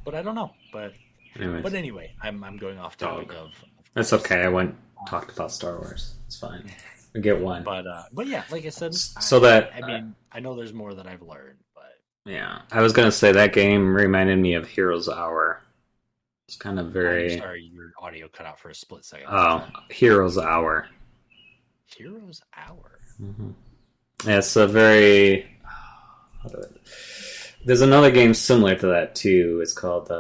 But I don't know. But anyway, I'm going off topic of That's okay. I talked about Star Wars. It's fine. We get one. But yeah, like I said, I know there's more that I've learned, but yeah, I was gonna say that game reminded me of Heroes Hour. It's kind of very. I'm sorry, your audio cut out for a split second. Oh, Heroes Hour. Heroes Hour. Mm-hmm. Yeah, it's a very. There's another game similar to that too. It's called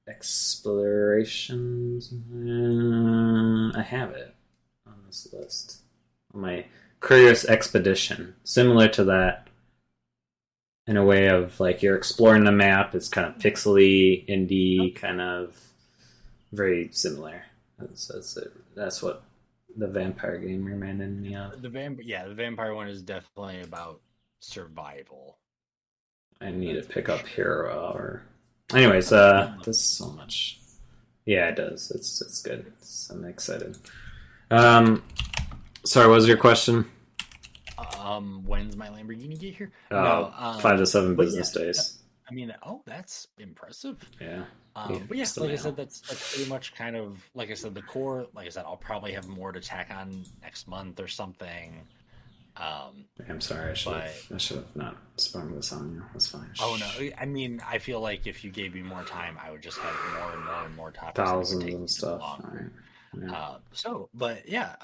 Explorations. I have it on this list. My Curious Expedition, similar to that in a way of like you're exploring the map. It's kind of pixely, indie, kind of very similar. That's what the vampire game reminded me of. The vampire one is definitely about survival. I need to pick up Hero Hour. Anyways, there's so much. Yeah, it does. It's good. I'm excited. Sorry, what was your question? When's my Lamborghini get here? 5 to 7 business days. I mean, that's impressive. Yeah. But yeah, like I said, that's pretty much kind of like I said, the core. Like I said, I'll probably have more to tack on next month or something. I'm sorry, I should have not sprung this on you. That's fine. Oh no, I mean, I feel like if you gave me more time, I would just have more and more and more topics. Thousands of stuff. Right. Yeah.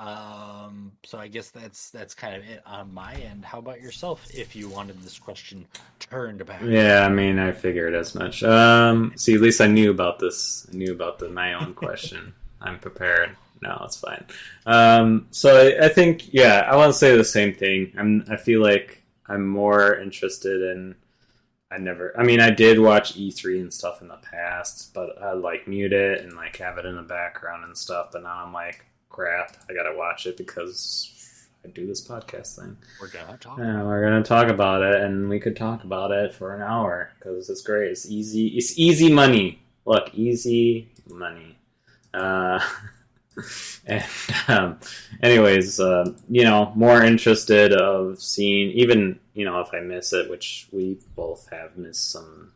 So I guess that's kind of it on my end. How about yourself? If you wanted this question turned back. Yeah, I mean, I figured as much. See, at least I knew about this. I knew about my own question. I'm prepared. No, it's fine. So I think, yeah, I want to say the same thing. I feel like I'm more interested in. I did watch E3 and stuff in the past, but I like mute it and like have it in the background and stuff. But now I'm like, crap, I gotta watch it because I do this podcast thing. We're gonna talk. Yeah, we're gonna talk about it, and we could talk about it for an hour because it's great. It's easy. It's easy money. Look, easy money. And anyways, more interested of seeing, even if I miss it, which we both have missed some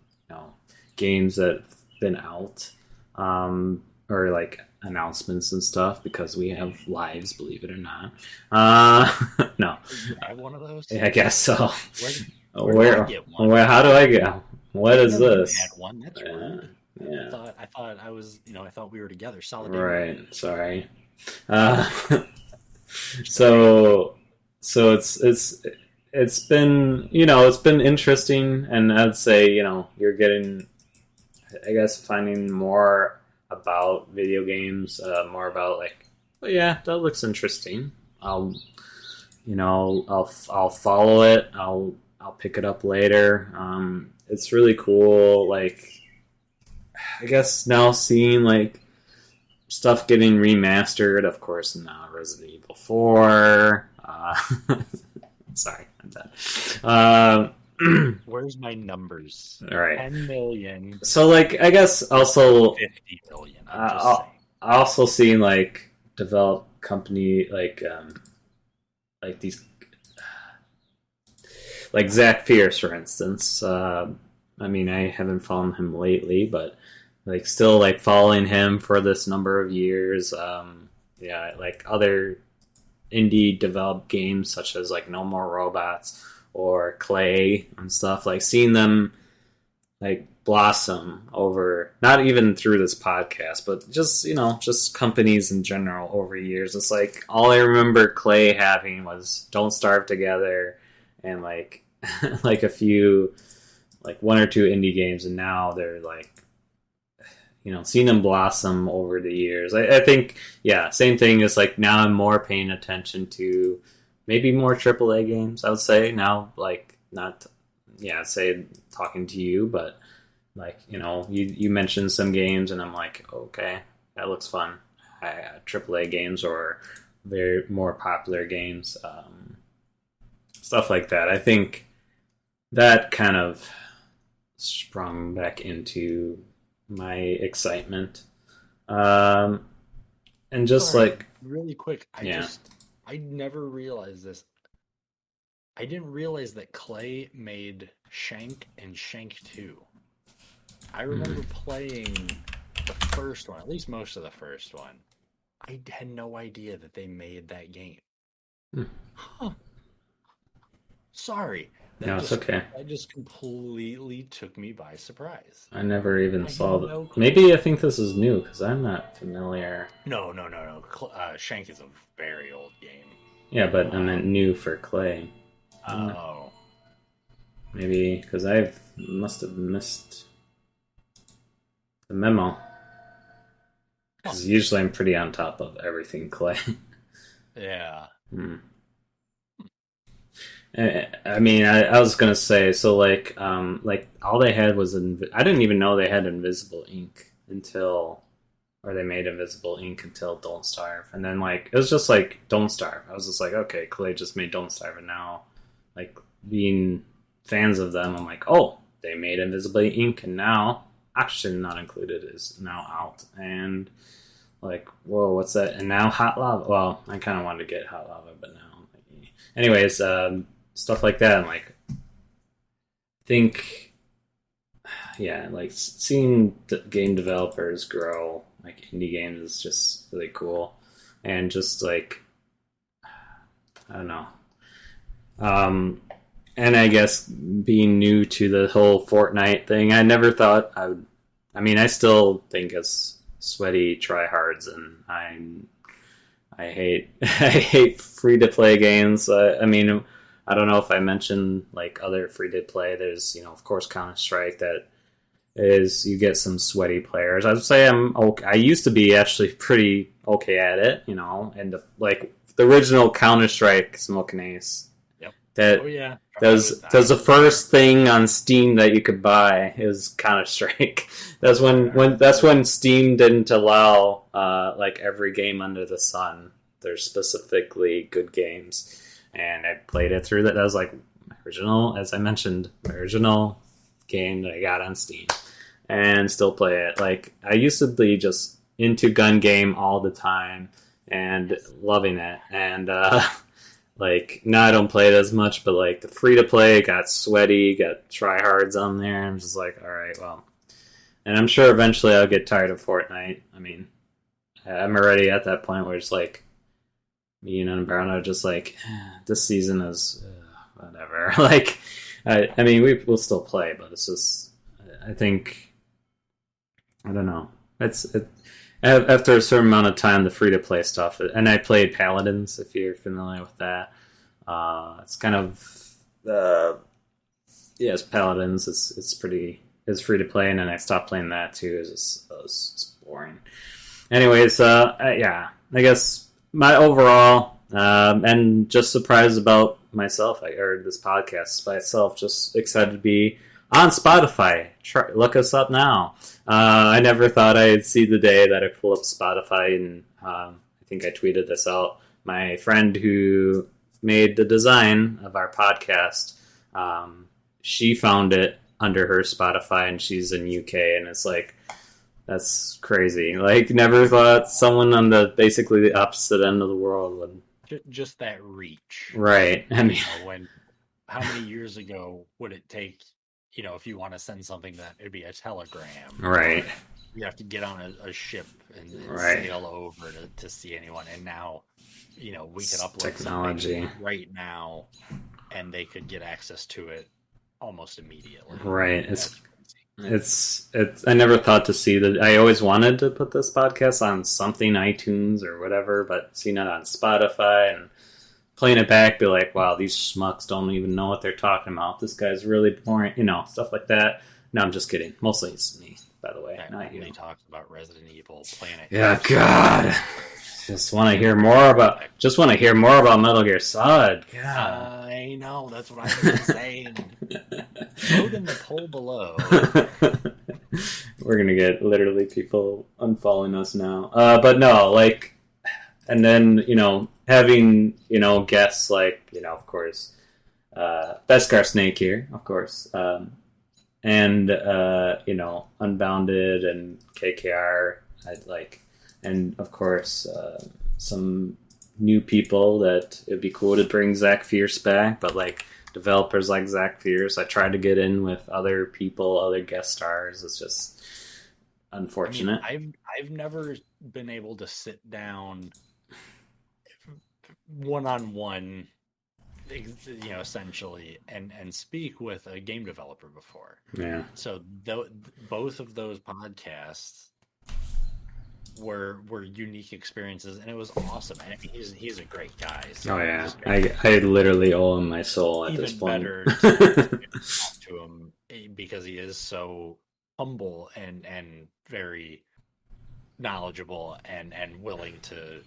games that have been out, or like announcements and stuff because we have lives, believe it or not. No, you have one of those? I guess so. Where do I get one? How do I get? What is this? Had one. That's rude. Yeah. I thought I was, I thought we were together. Solidarity. Right. Sorry. So it's been, it's been interesting, and I'd say, you're getting, I guess, finding more about video games, more about like, well, yeah, that looks interesting. I'll follow it. I'll pick it up later. It's really cool. Like, I guess now seeing like stuff getting remastered, of course, now Resident Evil 4. Sorry, I'm done. Where's my numbers? All right. 10 million. So, like, I guess also 50 million. I'm just saying. I also seen like develop company like these like Zach Pierce, for instance. I mean, I haven't followed him lately, but like still like following him for this number of years. Yeah, like other indie developed games such as like No More Robots or Clay and stuff. Like seeing them like blossom over, not even through this podcast, but just, you know, just companies in general over years. It's like all I remember Clay having was Don't Starve Together and like like a few, like one or two indie games, and now they're like, you know, seeing them blossom over the years. I think, yeah, same thing is like now I'm more paying attention to maybe more AAA games, I would say now, like not, yeah, say talking to you, but like, you know, you mentioned some games and I'm like, okay, that looks fun. AAA games or very more popular games, stuff like that. I think that kind of sprung back into my excitement. And just Sorry, like really quick, yeah. I never realized this. I didn't realize that Clay made Shank and Shank 2. I remember playing the first one, at least most of the first one. I had no idea that they made that game. Huh. Sorry. No, it's okay. That just completely took me by surprise. I never even saw had that. no clue. Maybe I think this is new because I'm not familiar. No. Shank is a very old game. Yeah, but I meant new for Clay. Oh. Maybe because I must have missed the memo. Because usually I'm pretty on top of everything Clay. Yeah. I mean, I was gonna say, so like all they had was I didn't even know they had Invisible Ink until, or they made Invisible Ink until Don't Starve, and then like it was just like Don't Starve. I was just like, okay, Clay just made Don't Starve, and now like being fans of them, I'm like, oh, they made Invisible Ink, and now Oxygen Not Included is now out, and like, whoa, what's that? And now Hot Lava. Well, I kind of wanted to get Hot Lava, but now, anyways, stuff like that. I'm like, think, yeah, like seeing game developers grow, like indie games, is just really cool, and just like, I don't know. And I guess being new to the whole Fortnite thing, I never thought I would. I mean, I still think it's sweaty tryhards, and I hate I hate free to play games. I mean, I don't know if I mentioned like other free to play. There's, you know, of course, Counter-Strike, that is, you get some sweaty players. I would say I'm okay. I used to be actually pretty okay at it, you know, and like the original Counter-Strike Smoking Ace. Yep. That, oh yeah. That was the first thing on Steam that you could buy is Counter-Strike. That's when Steam didn't allow like every game under the sun. There's specifically good games, and I played it through that. That was like my original, as I mentioned, my original game that I got on Steam, and still play it. Like I used to be just into gun game all the time and loving it, and like now I don't play it as much, but like the free to play got sweaty, got tryhards on there. I'm just like, all right, well, and I'm sure eventually I'll get tired of Fortnite. I mean, I'm already at that point where it's like me and Brown are just like, this season is whatever. Like, I mean, we'll still play, but it's just, I think, I don't know. After a certain amount of time, the free to play stuff, and I played Paladins, if you're familiar with that. It's kind of, it's Paladins. It's free to play, and then I stopped playing that too. It's boring. Anyways, yeah, I guess my overall, and just surprised about myself, or this podcast by itself, just excited to be on Spotify. Look us up now. I never thought I'd see the day that I pull up Spotify, and I think I tweeted this out. My friend who made the design of our podcast, she found it under her Spotify, and she's in UK, and it's like, that's crazy. Like, never thought someone on basically the opposite end of the world would. Just that reach. Right. I mean, how many years ago would it take, if you want to send something that it'd be a telegram? Right. You have to get on a ship and right. sail over to see anyone. And now, we could upload technology right now, and they could get access to it almost immediately. Right. It's I never thought to see that. I always wanted to put this podcast on something, iTunes or whatever, but seeing it on Spotify and playing it back, be like, wow, these schmucks don't even know what they're talking about. This guy's really boring, stuff like that. No, I'm just kidding. Mostly it's me, by the way. Not you. Talks about Resident Evil, Planet. Yeah, God. Just want to hear more about Metal Gear Solid. Yeah, I know. That's what I've been saying. Vote in the poll below. We're gonna get literally people unfollowing us now. But no, like, and then having guests like of course, Beskar Snake here, of course, and Unbounded and KKR. I'd like. And, of course, some new people that it'd be cool to bring Zach Fierce back, but, like, developers like Zach Fierce, I tried to get in with other people, other guest stars. It's just unfortunate. I've never been able to sit down one-on-one, essentially, and speak with a game developer before. Yeah. So both of those podcasts were unique experiences, and it was awesome. And he's a great guy. So oh yeah, I literally owe him my soul at this point. Even better to talk to him because he is so humble and very knowledgeable and willing to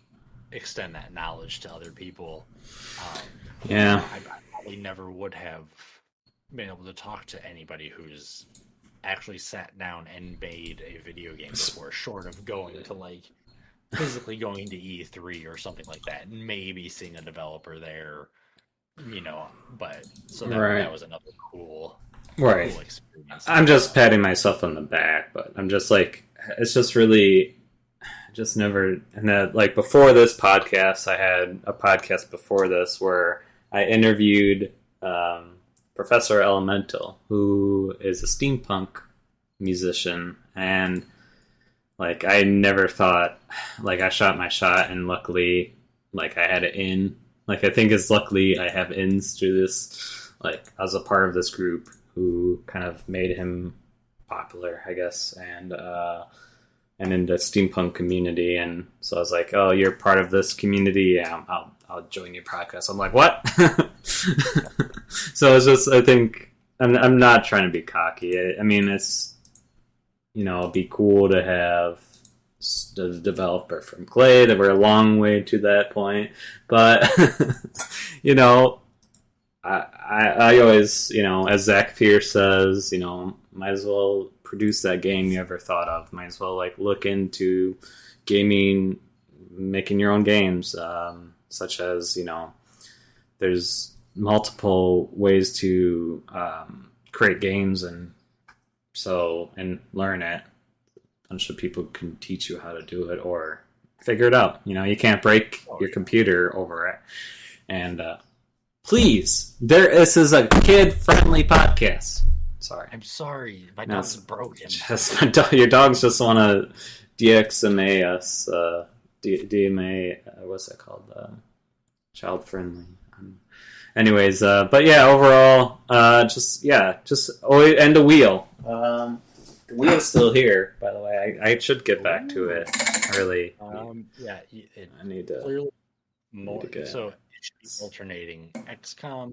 extend that knowledge to other people. Yeah, I probably never would have been able to talk to anybody who's actually sat down and made a video game before, short of going to physically going to E3 or something like that, and maybe seeing a developer there, but so that was another cool experience. I'm just patting myself on the back, but I'm just like, it's just really, just never, and that, like, before this podcast, I had a podcast before this where I interviewed Professor Elemental, who is a steampunk musician, and like I never thought, like, I shot my shot, and luckily, like, I had it in. Like, I think it's luckily I have ins through this. Like, I was a part of this group who kind of made him popular, I guess, and in the steampunk community, and so I was like, oh, you're part of this community? Yeah, I'll join your podcast. I'm like, what? So it's just, I think, I'm not trying to be cocky. I mean, it's, it'd be cool to have the developer from Clay. That we're a long way to that point, but I always, as Zach Fierce says, might as well produce that game you ever thought of. Might as well, like, look into gaming, making your own games, such as, there's multiple ways to create games, and learn it. A bunch of people can teach you how to do it or figure it out. You can't break your computer over it. And please, this is a kid-friendly podcast. Sorry. I'm sorry. My dog's broken. Your dogs just want to DXMA us. DMA, what's that called? Child-friendly. Anyways, but yeah, overall, just always, and the wheel. The wheel's still here, by the way. I should get back to it. I really. I need to. Clearly more. So it should be alternating XCOM,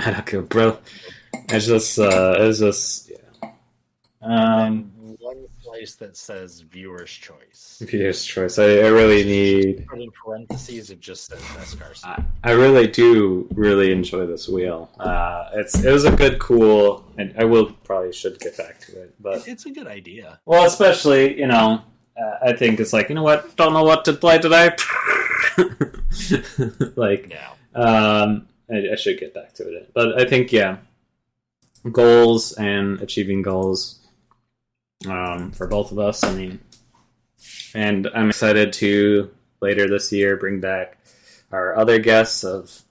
Metal Gear, bro. It's just, yeah. And then one place that says viewer's choice. Viewer's choice. I really need. Put in parentheses, it just says Beskar Snake. I really do really enjoy this wheel. It was a good, cool, and I should get back to it. But it's a good idea. Well, especially I think it's like, you know what? Don't know what to play today. Like, yeah. I should get back to it, but I think goals and achieving goals. For both of us, I mean, and I'm excited to later this year bring back our other guests of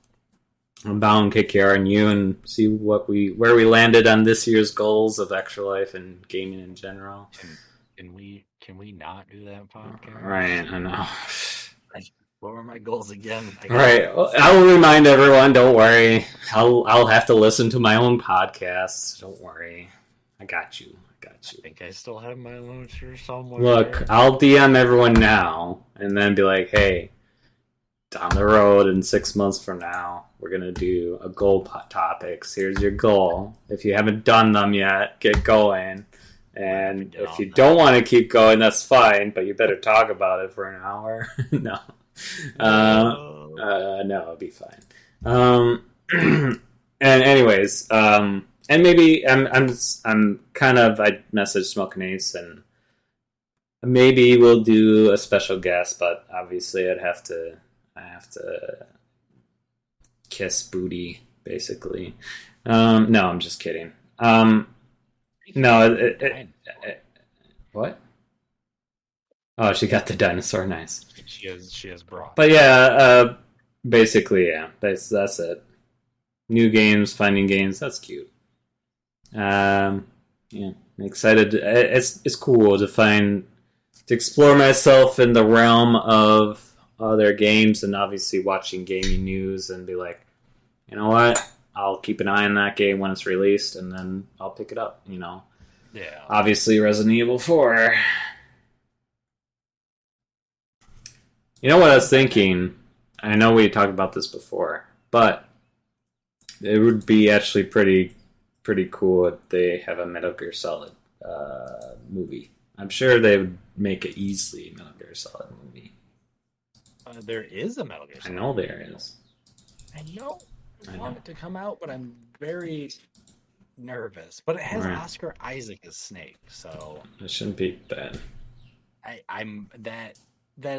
Bound, KKR, and you, and see where we landed on this year's goals of Extra Life and gaming in general. Can we not do that podcast? Right, I know. What were my goals again? Right, I will remind everyone. Don't worry. I'll have to listen to my own podcast. Don't worry. I got you. I think I still have my launcher somewhere. Look, I'll DM everyone now and then be like, hey, down the road in 6 months from now, we're going to do a goal topics. Here's your goal. If you haven't done them yet, get going. And if you don't want to keep going, that's fine, but you better talk about it for an hour. No. No, it'll be fine. And anyways, and maybe I messaged Smoking Ace, and maybe we'll do a special guest, but obviously I have to kiss booty, basically. No, I'm just kidding. No, what? Oh, she got the dinosaur. Nice. She has brought. But yeah, basically, yeah. That's it. New games, finding games. That's cute. Yeah, I'm excited. It's cool to explore myself in the realm of other games, and obviously watching gaming news and be like, you know what? I'll keep an eye on that game when it's released, and then I'll pick it up. Yeah. Obviously, Resident Evil 4. You know what I was thinking? I know we talked about this before, but it would be actually pretty cool if they have a Metal Gear Solid movie. I'm sure they would make it easily a Metal Gear Solid movie. There is a Metal Gear Solid. I know there is. I know. I want it to come out, but I'm very nervous. But it has Oscar Isaac as Snake, so it shouldn't be bad. I'm that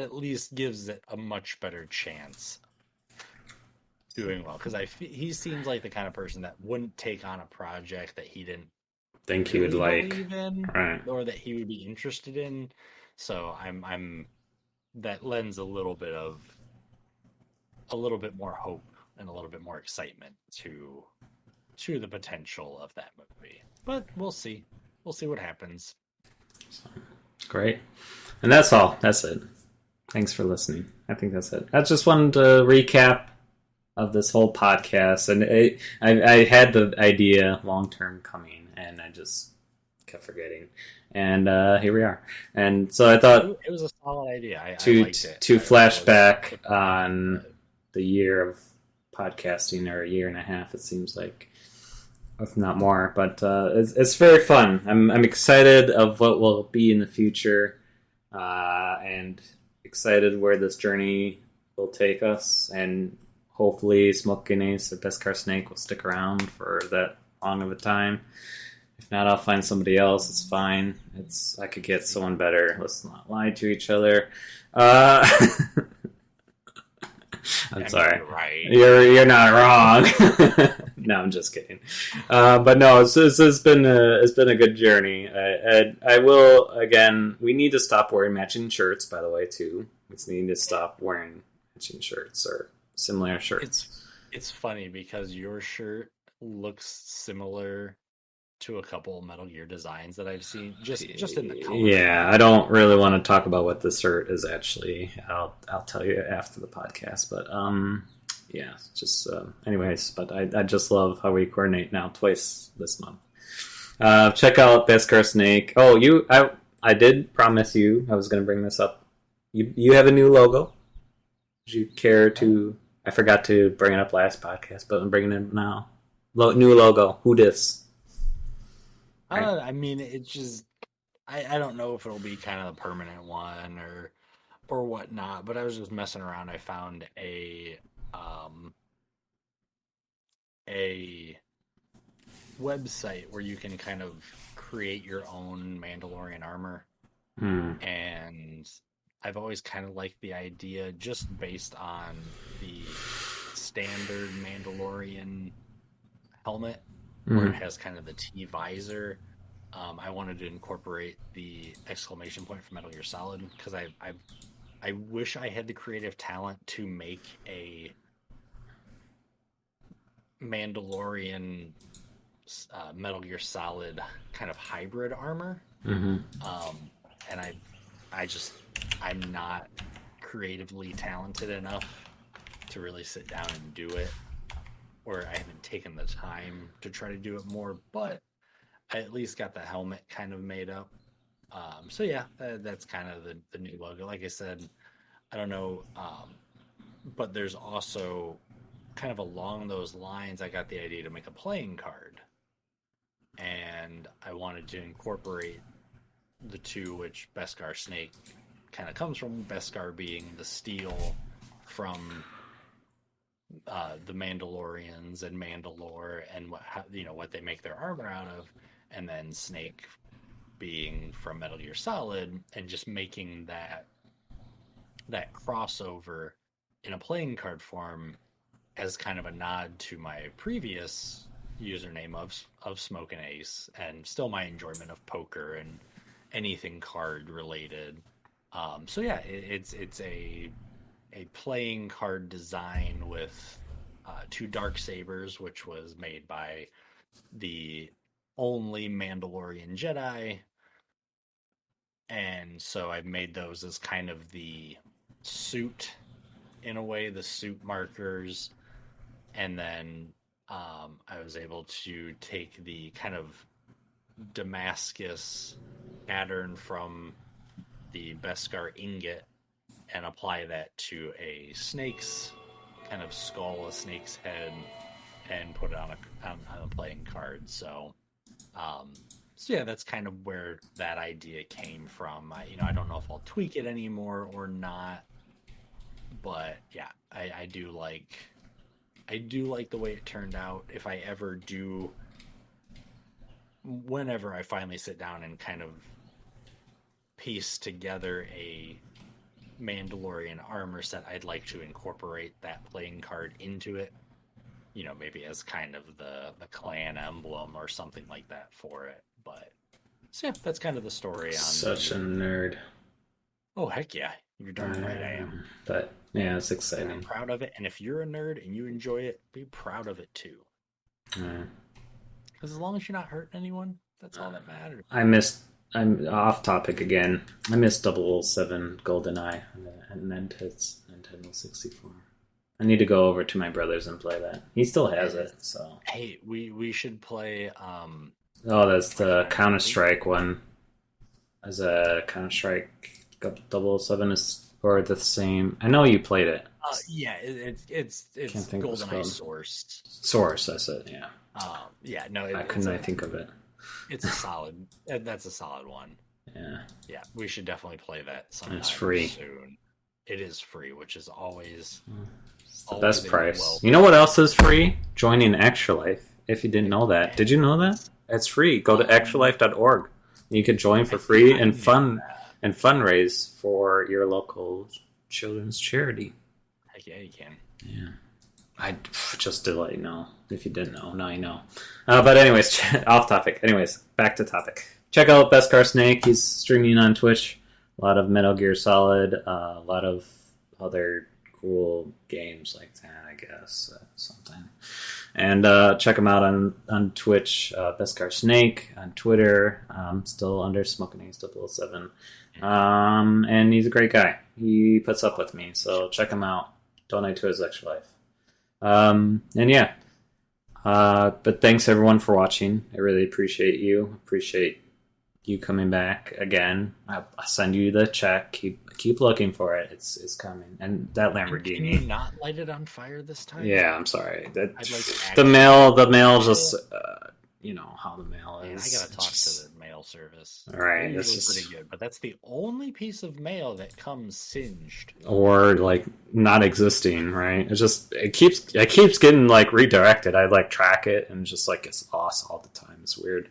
at least gives it a much better chance doing well, because he seems like the kind of person that wouldn't take on a project that he didn't think he would like, right, or that he would be interested in. So I'm that lends a little bit more hope and a little bit more excitement to the potential of that movie. But we'll see what happens. Great. And that's all. That's it. Thanks for listening. I think that's it. I just wanted to recap of this whole podcast, and I had the idea long term coming, and I just kept forgetting. And here we are. And so I thought it was a solid idea. I liked it. To flashback on the year of podcasting, or a year and a half, it seems like, if not more. But it's very fun. I'm excited of what will be in the future, and excited where this journey will take us, and hopefully Smoking Ace or Beskar Snake will stick around for that long of a time. If not, I'll find somebody else. It's fine. I could get someone better. Let's not lie to each other. I'm sorry. You're right. You're not wrong. No, I'm just kidding. But no, it's been a good journey. I will, again. We need to stop wearing matching shirts. By the way, too, we need to stop wearing matching shirts or similar shirts. It's funny because your shirt looks similar to a couple of Metal Gear designs that I've seen, just in the color. Yeah, I don't really want to talk about what the shirt is actually. I'll tell you after the podcast. But yeah, just anyways. But I just love how we coordinate now twice this month. Check out Beskar Snake. Oh, I did promise you I was going to bring this up. You have a new logo. Would you care to? I forgot to bring it up last podcast, but I'm bringing it now. New logo. Who dis? I mean, it's just I don't know if it'll be kind of the permanent one or whatnot, but I was just messing around. I found a website where you can kind of create your own Mandalorian armor. And I've always kind of liked the idea just based on the standard Mandalorian helmet where it has kind of the T visor. I wanted to incorporate the exclamation point from Metal Gear Solid because I wish I had the creative talent to make a Mandalorian Metal Gear Solid kind of hybrid armor. And I'm not creatively talented enough to really sit down and do it, or I haven't taken the time to try to do it more, but I at least got the helmet kind of made up. So yeah, that's kind of the new logo. Like I said, I don't know, but there's also kind of along those lines, I got the idea to make a playing card, and I wanted to incorporate the two, which Beskar Snake kind of comes from. Beskar being the steel from the Mandalorians and Mandalore, and what they make their armor out of, and then Snake being from Metal Gear Solid, and just making that crossover in a playing card form as kind of a nod to my previous username of Smoke and Ace, and still my enjoyment of poker and anything card related. So yeah, it's a playing card design with two dark sabers, which was made by the only Mandalorian Jedi, and so I've made those as kind of the suit, in a way, the suit markers, and then I was able to take the kind of Damascus pattern from the Beskar ingot and apply that to a snake's kind of skull, a snake's head, and put it on a playing card. So yeah, that's kind of where that idea came from. I don't know if I'll tweak it anymore or not, but yeah, I do like the way it turned out. If I ever do, whenever I finally sit down and kind of piece together a Mandalorian armor set, I'd like to incorporate that playing card into it, maybe as kind of the clan emblem or something like that for it. But so yeah, that's kind of the story on Such a nerd. Oh heck yeah, you're darn right I am. But yeah, it's exciting. And I'm proud of it, and if you're a nerd and you enjoy it, be proud of it too. Because as long as you're not hurting anyone, that's all that matters. I'm off topic again. I missed 007 GoldenEye and Nintendo 64. I need to go over to my brother's and play that. He still has it, so. Hey, we should play. Oh, that's the Counter-Strike one. As a Counter-Strike 007 is or the same. I know you played it. Yeah, it's GoldenEye Source. Source, that's it. Yeah. Yeah. No, I couldn't think of it. It's a solid. That's a solid one. Yeah. Yeah, we should definitely play that sometime. And it's free. Soon. It is free, which is always the best price. You know what else is free? Joining Extra Life. If you didn't know that, did you know that? It's free. Go to extralife.org. You can join for free and fundraise for your local children's charity. Heck yeah, you can. Yeah. I just to let you know. If you didn't know, now you know. But anyways, off topic. Anyways, back to topic. Check out Beskar Snake. He's streaming on Twitch. A lot of Metal Gear Solid. A lot of other cool games like that, I guess. Something. And check him out on Twitch. Beskar Snake on Twitter. Still under Smoking Ace 007. And he's a great guy. He puts up with me. So check him out. Donate to his Extra Life. And yeah. But thanks everyone for watching. I really appreciate you. Appreciate you coming back again. I'll send you the check. Keep looking for it. It's coming. And that Lamborghini. Can you not light it on fire this time? Yeah, I'm sorry. The mail just how the mail Man, is. I gotta talk to the mail service. All right, They're it's usually pretty good, but that's the only piece of mail that comes singed. or like not existing, right? It keeps getting like redirected. I like track it and just like gets lost all the time. It's weird.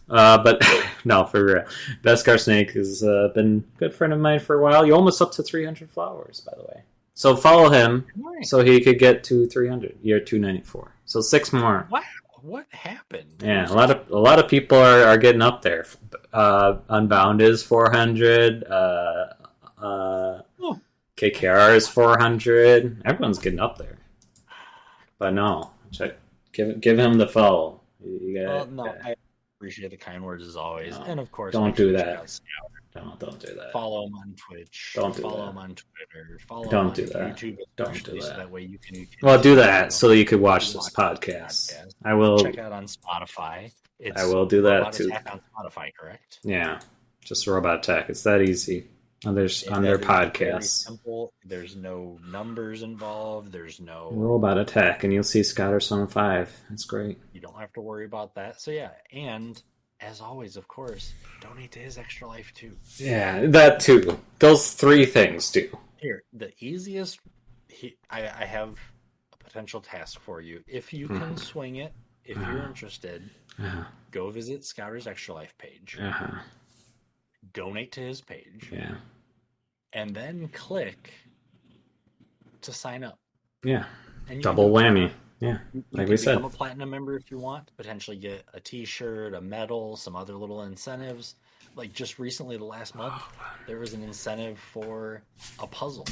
But no, for real. Beskar Snake has been a good friend of mine for a while. You're almost up to 300 followers, by the way. So follow him so he could get to 300. You're 294. So 6 more. What happened? Yeah, a lot of people are getting up there. Unbound is 400. KKR is 400. Everyone's getting up there. But no, give him the follow. I appreciate the kind words as always, and of course, don't do that. Don't do that. Follow him on Twitch. Follow him on Twitter. Follow him on do that. YouTube. Don't do that. So that way you can. Well, do that so you could watch this podcast. I will check out on Spotify. I will do that too. On Spotify, correct? Yeah, just Robot Tech. It's that easy. On their podcasts. Simple. There's no numbers involved. There's no Robot Attack, and you'll see Scotterson 5. That's great. You don't have to worry about that. So yeah, and as always, of course, donate to his Extra Life too. Yeah, that too. Those 3 things do. Here, the easiest. I have a potential task for you. If you can swing it, if you're interested, go visit Scouter's Extra Life page. Donate to his page. Yeah. And then click to sign up. Yeah. And double whammy. Yeah. Like we said. Become a platinum member if you want. Potentially get a t-shirt, a medal, some other little incentives. Like just recently, the last month, there was an incentive for a puzzle.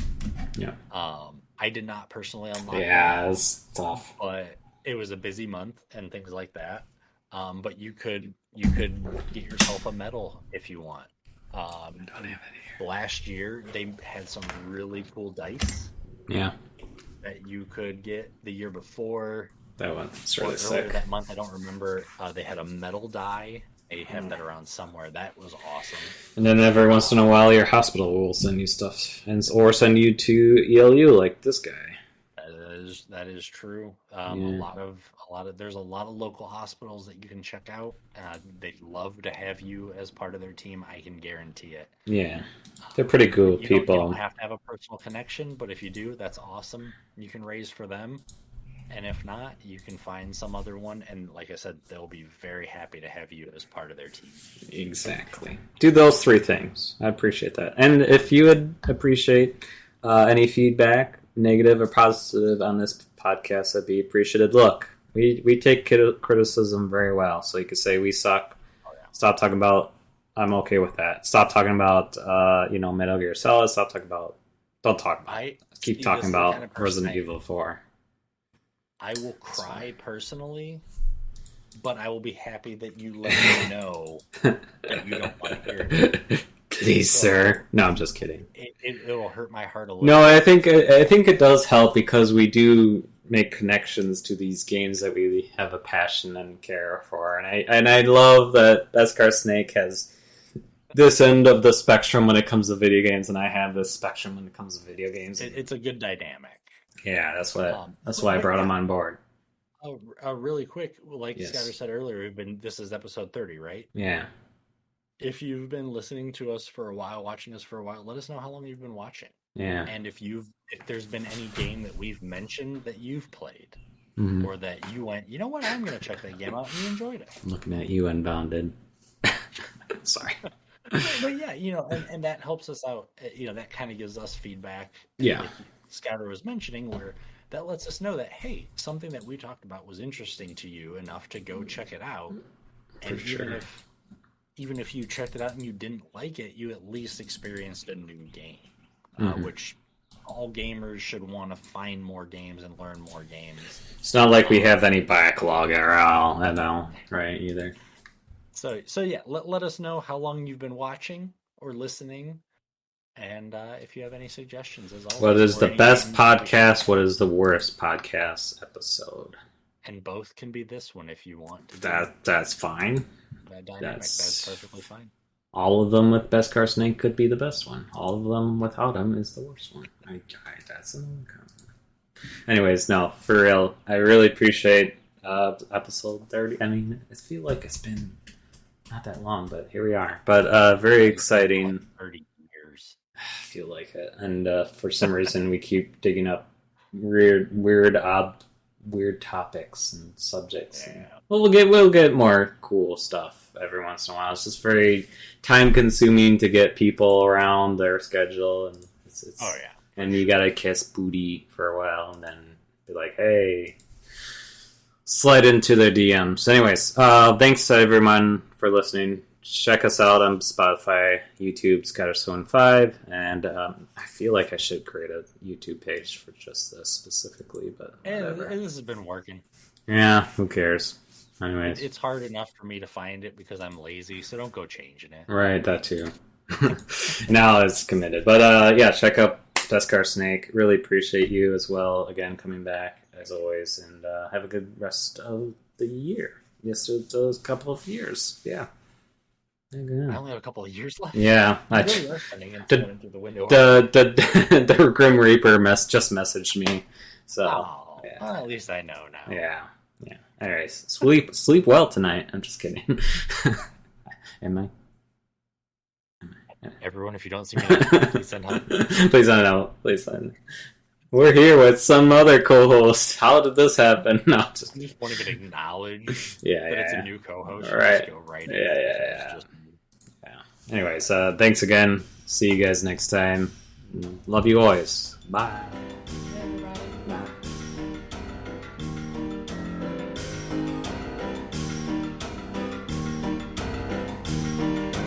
Yeah. I did not personally unlock it. Yeah, it's tough. But it was a busy month and things like that. But you could get yourself a medal if you want. Don't have it here. Last year, they had some really cool dice. Yeah. That you could get the year before. That one's really sick. That month, I don't remember. They had a metal die. They have that around somewhere. That was awesome. And then every once in a while, your hospital will send you stuff, or send you to ELU like this guy. That is true. There's a lot of local hospitals that you can check out. They'd love to have you as part of their team. I can guarantee it. Yeah, they're pretty cool people. You don't have to have a personal connection, but if you do, that's awesome. You can raise for them, and if not, you can find some other one. And like I said, they'll be very happy to have you as part of their team. Exactly. Do those 3 things. I appreciate that. And if you would appreciate any feedback, negative or positive, on this podcast, that'd be appreciated. Look, we take criticism very well, so you could say we suck. Stop talking about. I'm okay with that. Stop talking about Metal Gear Solid. Stop talking about. Don't talk about. Keep talking about kind of Resident Evil 4. I will cry personally, but I will be happy that you let me know that you don't want to hear it. Please, sir. No, I'm just kidding. It'll hurt my heart a little. No, I think it does help because we do make connections to these games that we have a passion and care for, and I love that Beskar Snake has this end of the spectrum when it comes to video games, and I have this spectrum when it comes to video games. It's a good dynamic. Yeah, that's why I brought him on board. Really quick, like Scouter said earlier, this is episode 30, right? Yeah. If you've been listening to us for a while, watching us for a while, let us know how long you've been watching. Yeah. And if there's been any game that we've mentioned that you've played, or that you went, you know what, I'm going to check that game out, and you enjoyed it. I'm looking at you, Unbounded. Sorry. But yeah, and that helps us out. That kind of gives us feedback. Yeah. Like Scouter was mentioning, where that lets us know that, hey, something that we talked about was interesting to you enough to go check it out. And even if you checked it out and you didn't like it, you at least experienced a new game, which all gamers should want to find more games and learn more games. It's not like we have any backlog at all, right, either. So yeah, let us know how long you've been watching or listening, and if you have any suggestions, as always. What is the best podcast? What is the worst podcast episode? And both can be this one if you want to. That's fine. That dynamic, that's perfectly fine. All of them with Beskar Snake could be the best one. All of them without him is the worst one. That's another comment. Anyways, no, for real, I really appreciate episode 30. I mean, I feel like it's been not that long, but here we are. But very exciting. 30 years. I feel like it. And for some reason, we keep digging up weird topics and subjects. Yeah. And, well, we'll get more cool stuff every once in a while. It's just very time consuming to get people around their schedule, and it's Oh yeah. and you gotta kiss booty for a while, and then be like, hey, slide into their DMs. Anyways, thanks to everyone for listening. Check us out on Spotify, YouTube, Scottish75, and I feel like I should create a YouTube page for just this specifically, but whatever. And this has been working. Yeah, who cares? Anyways. It's hard enough for me to find it because I'm lazy, so don't go changing it. Right, that too. Now it's committed. But yeah, check out Beskar Snake. Really appreciate you as well, again, coming back, as always, and have a good rest of the year. Yes, those couple of years. Yeah. I only have a couple of years left. Yeah, I really are spending it through the window. the Grim Reaper just messaged me. So yeah. Well, at least I know now. Yeah. Anyways, sleep well tonight. I'm just kidding. Am I? Everyone, if you don't see me, please send help. Please send out. We're here with some other co-host. How did this happen? No, I just want to get acknowledged. That it's a new co-host. Right. Just go right in. Yeah. Anyways, thanks again. See you guys next time. Love you always. Bye. Bye.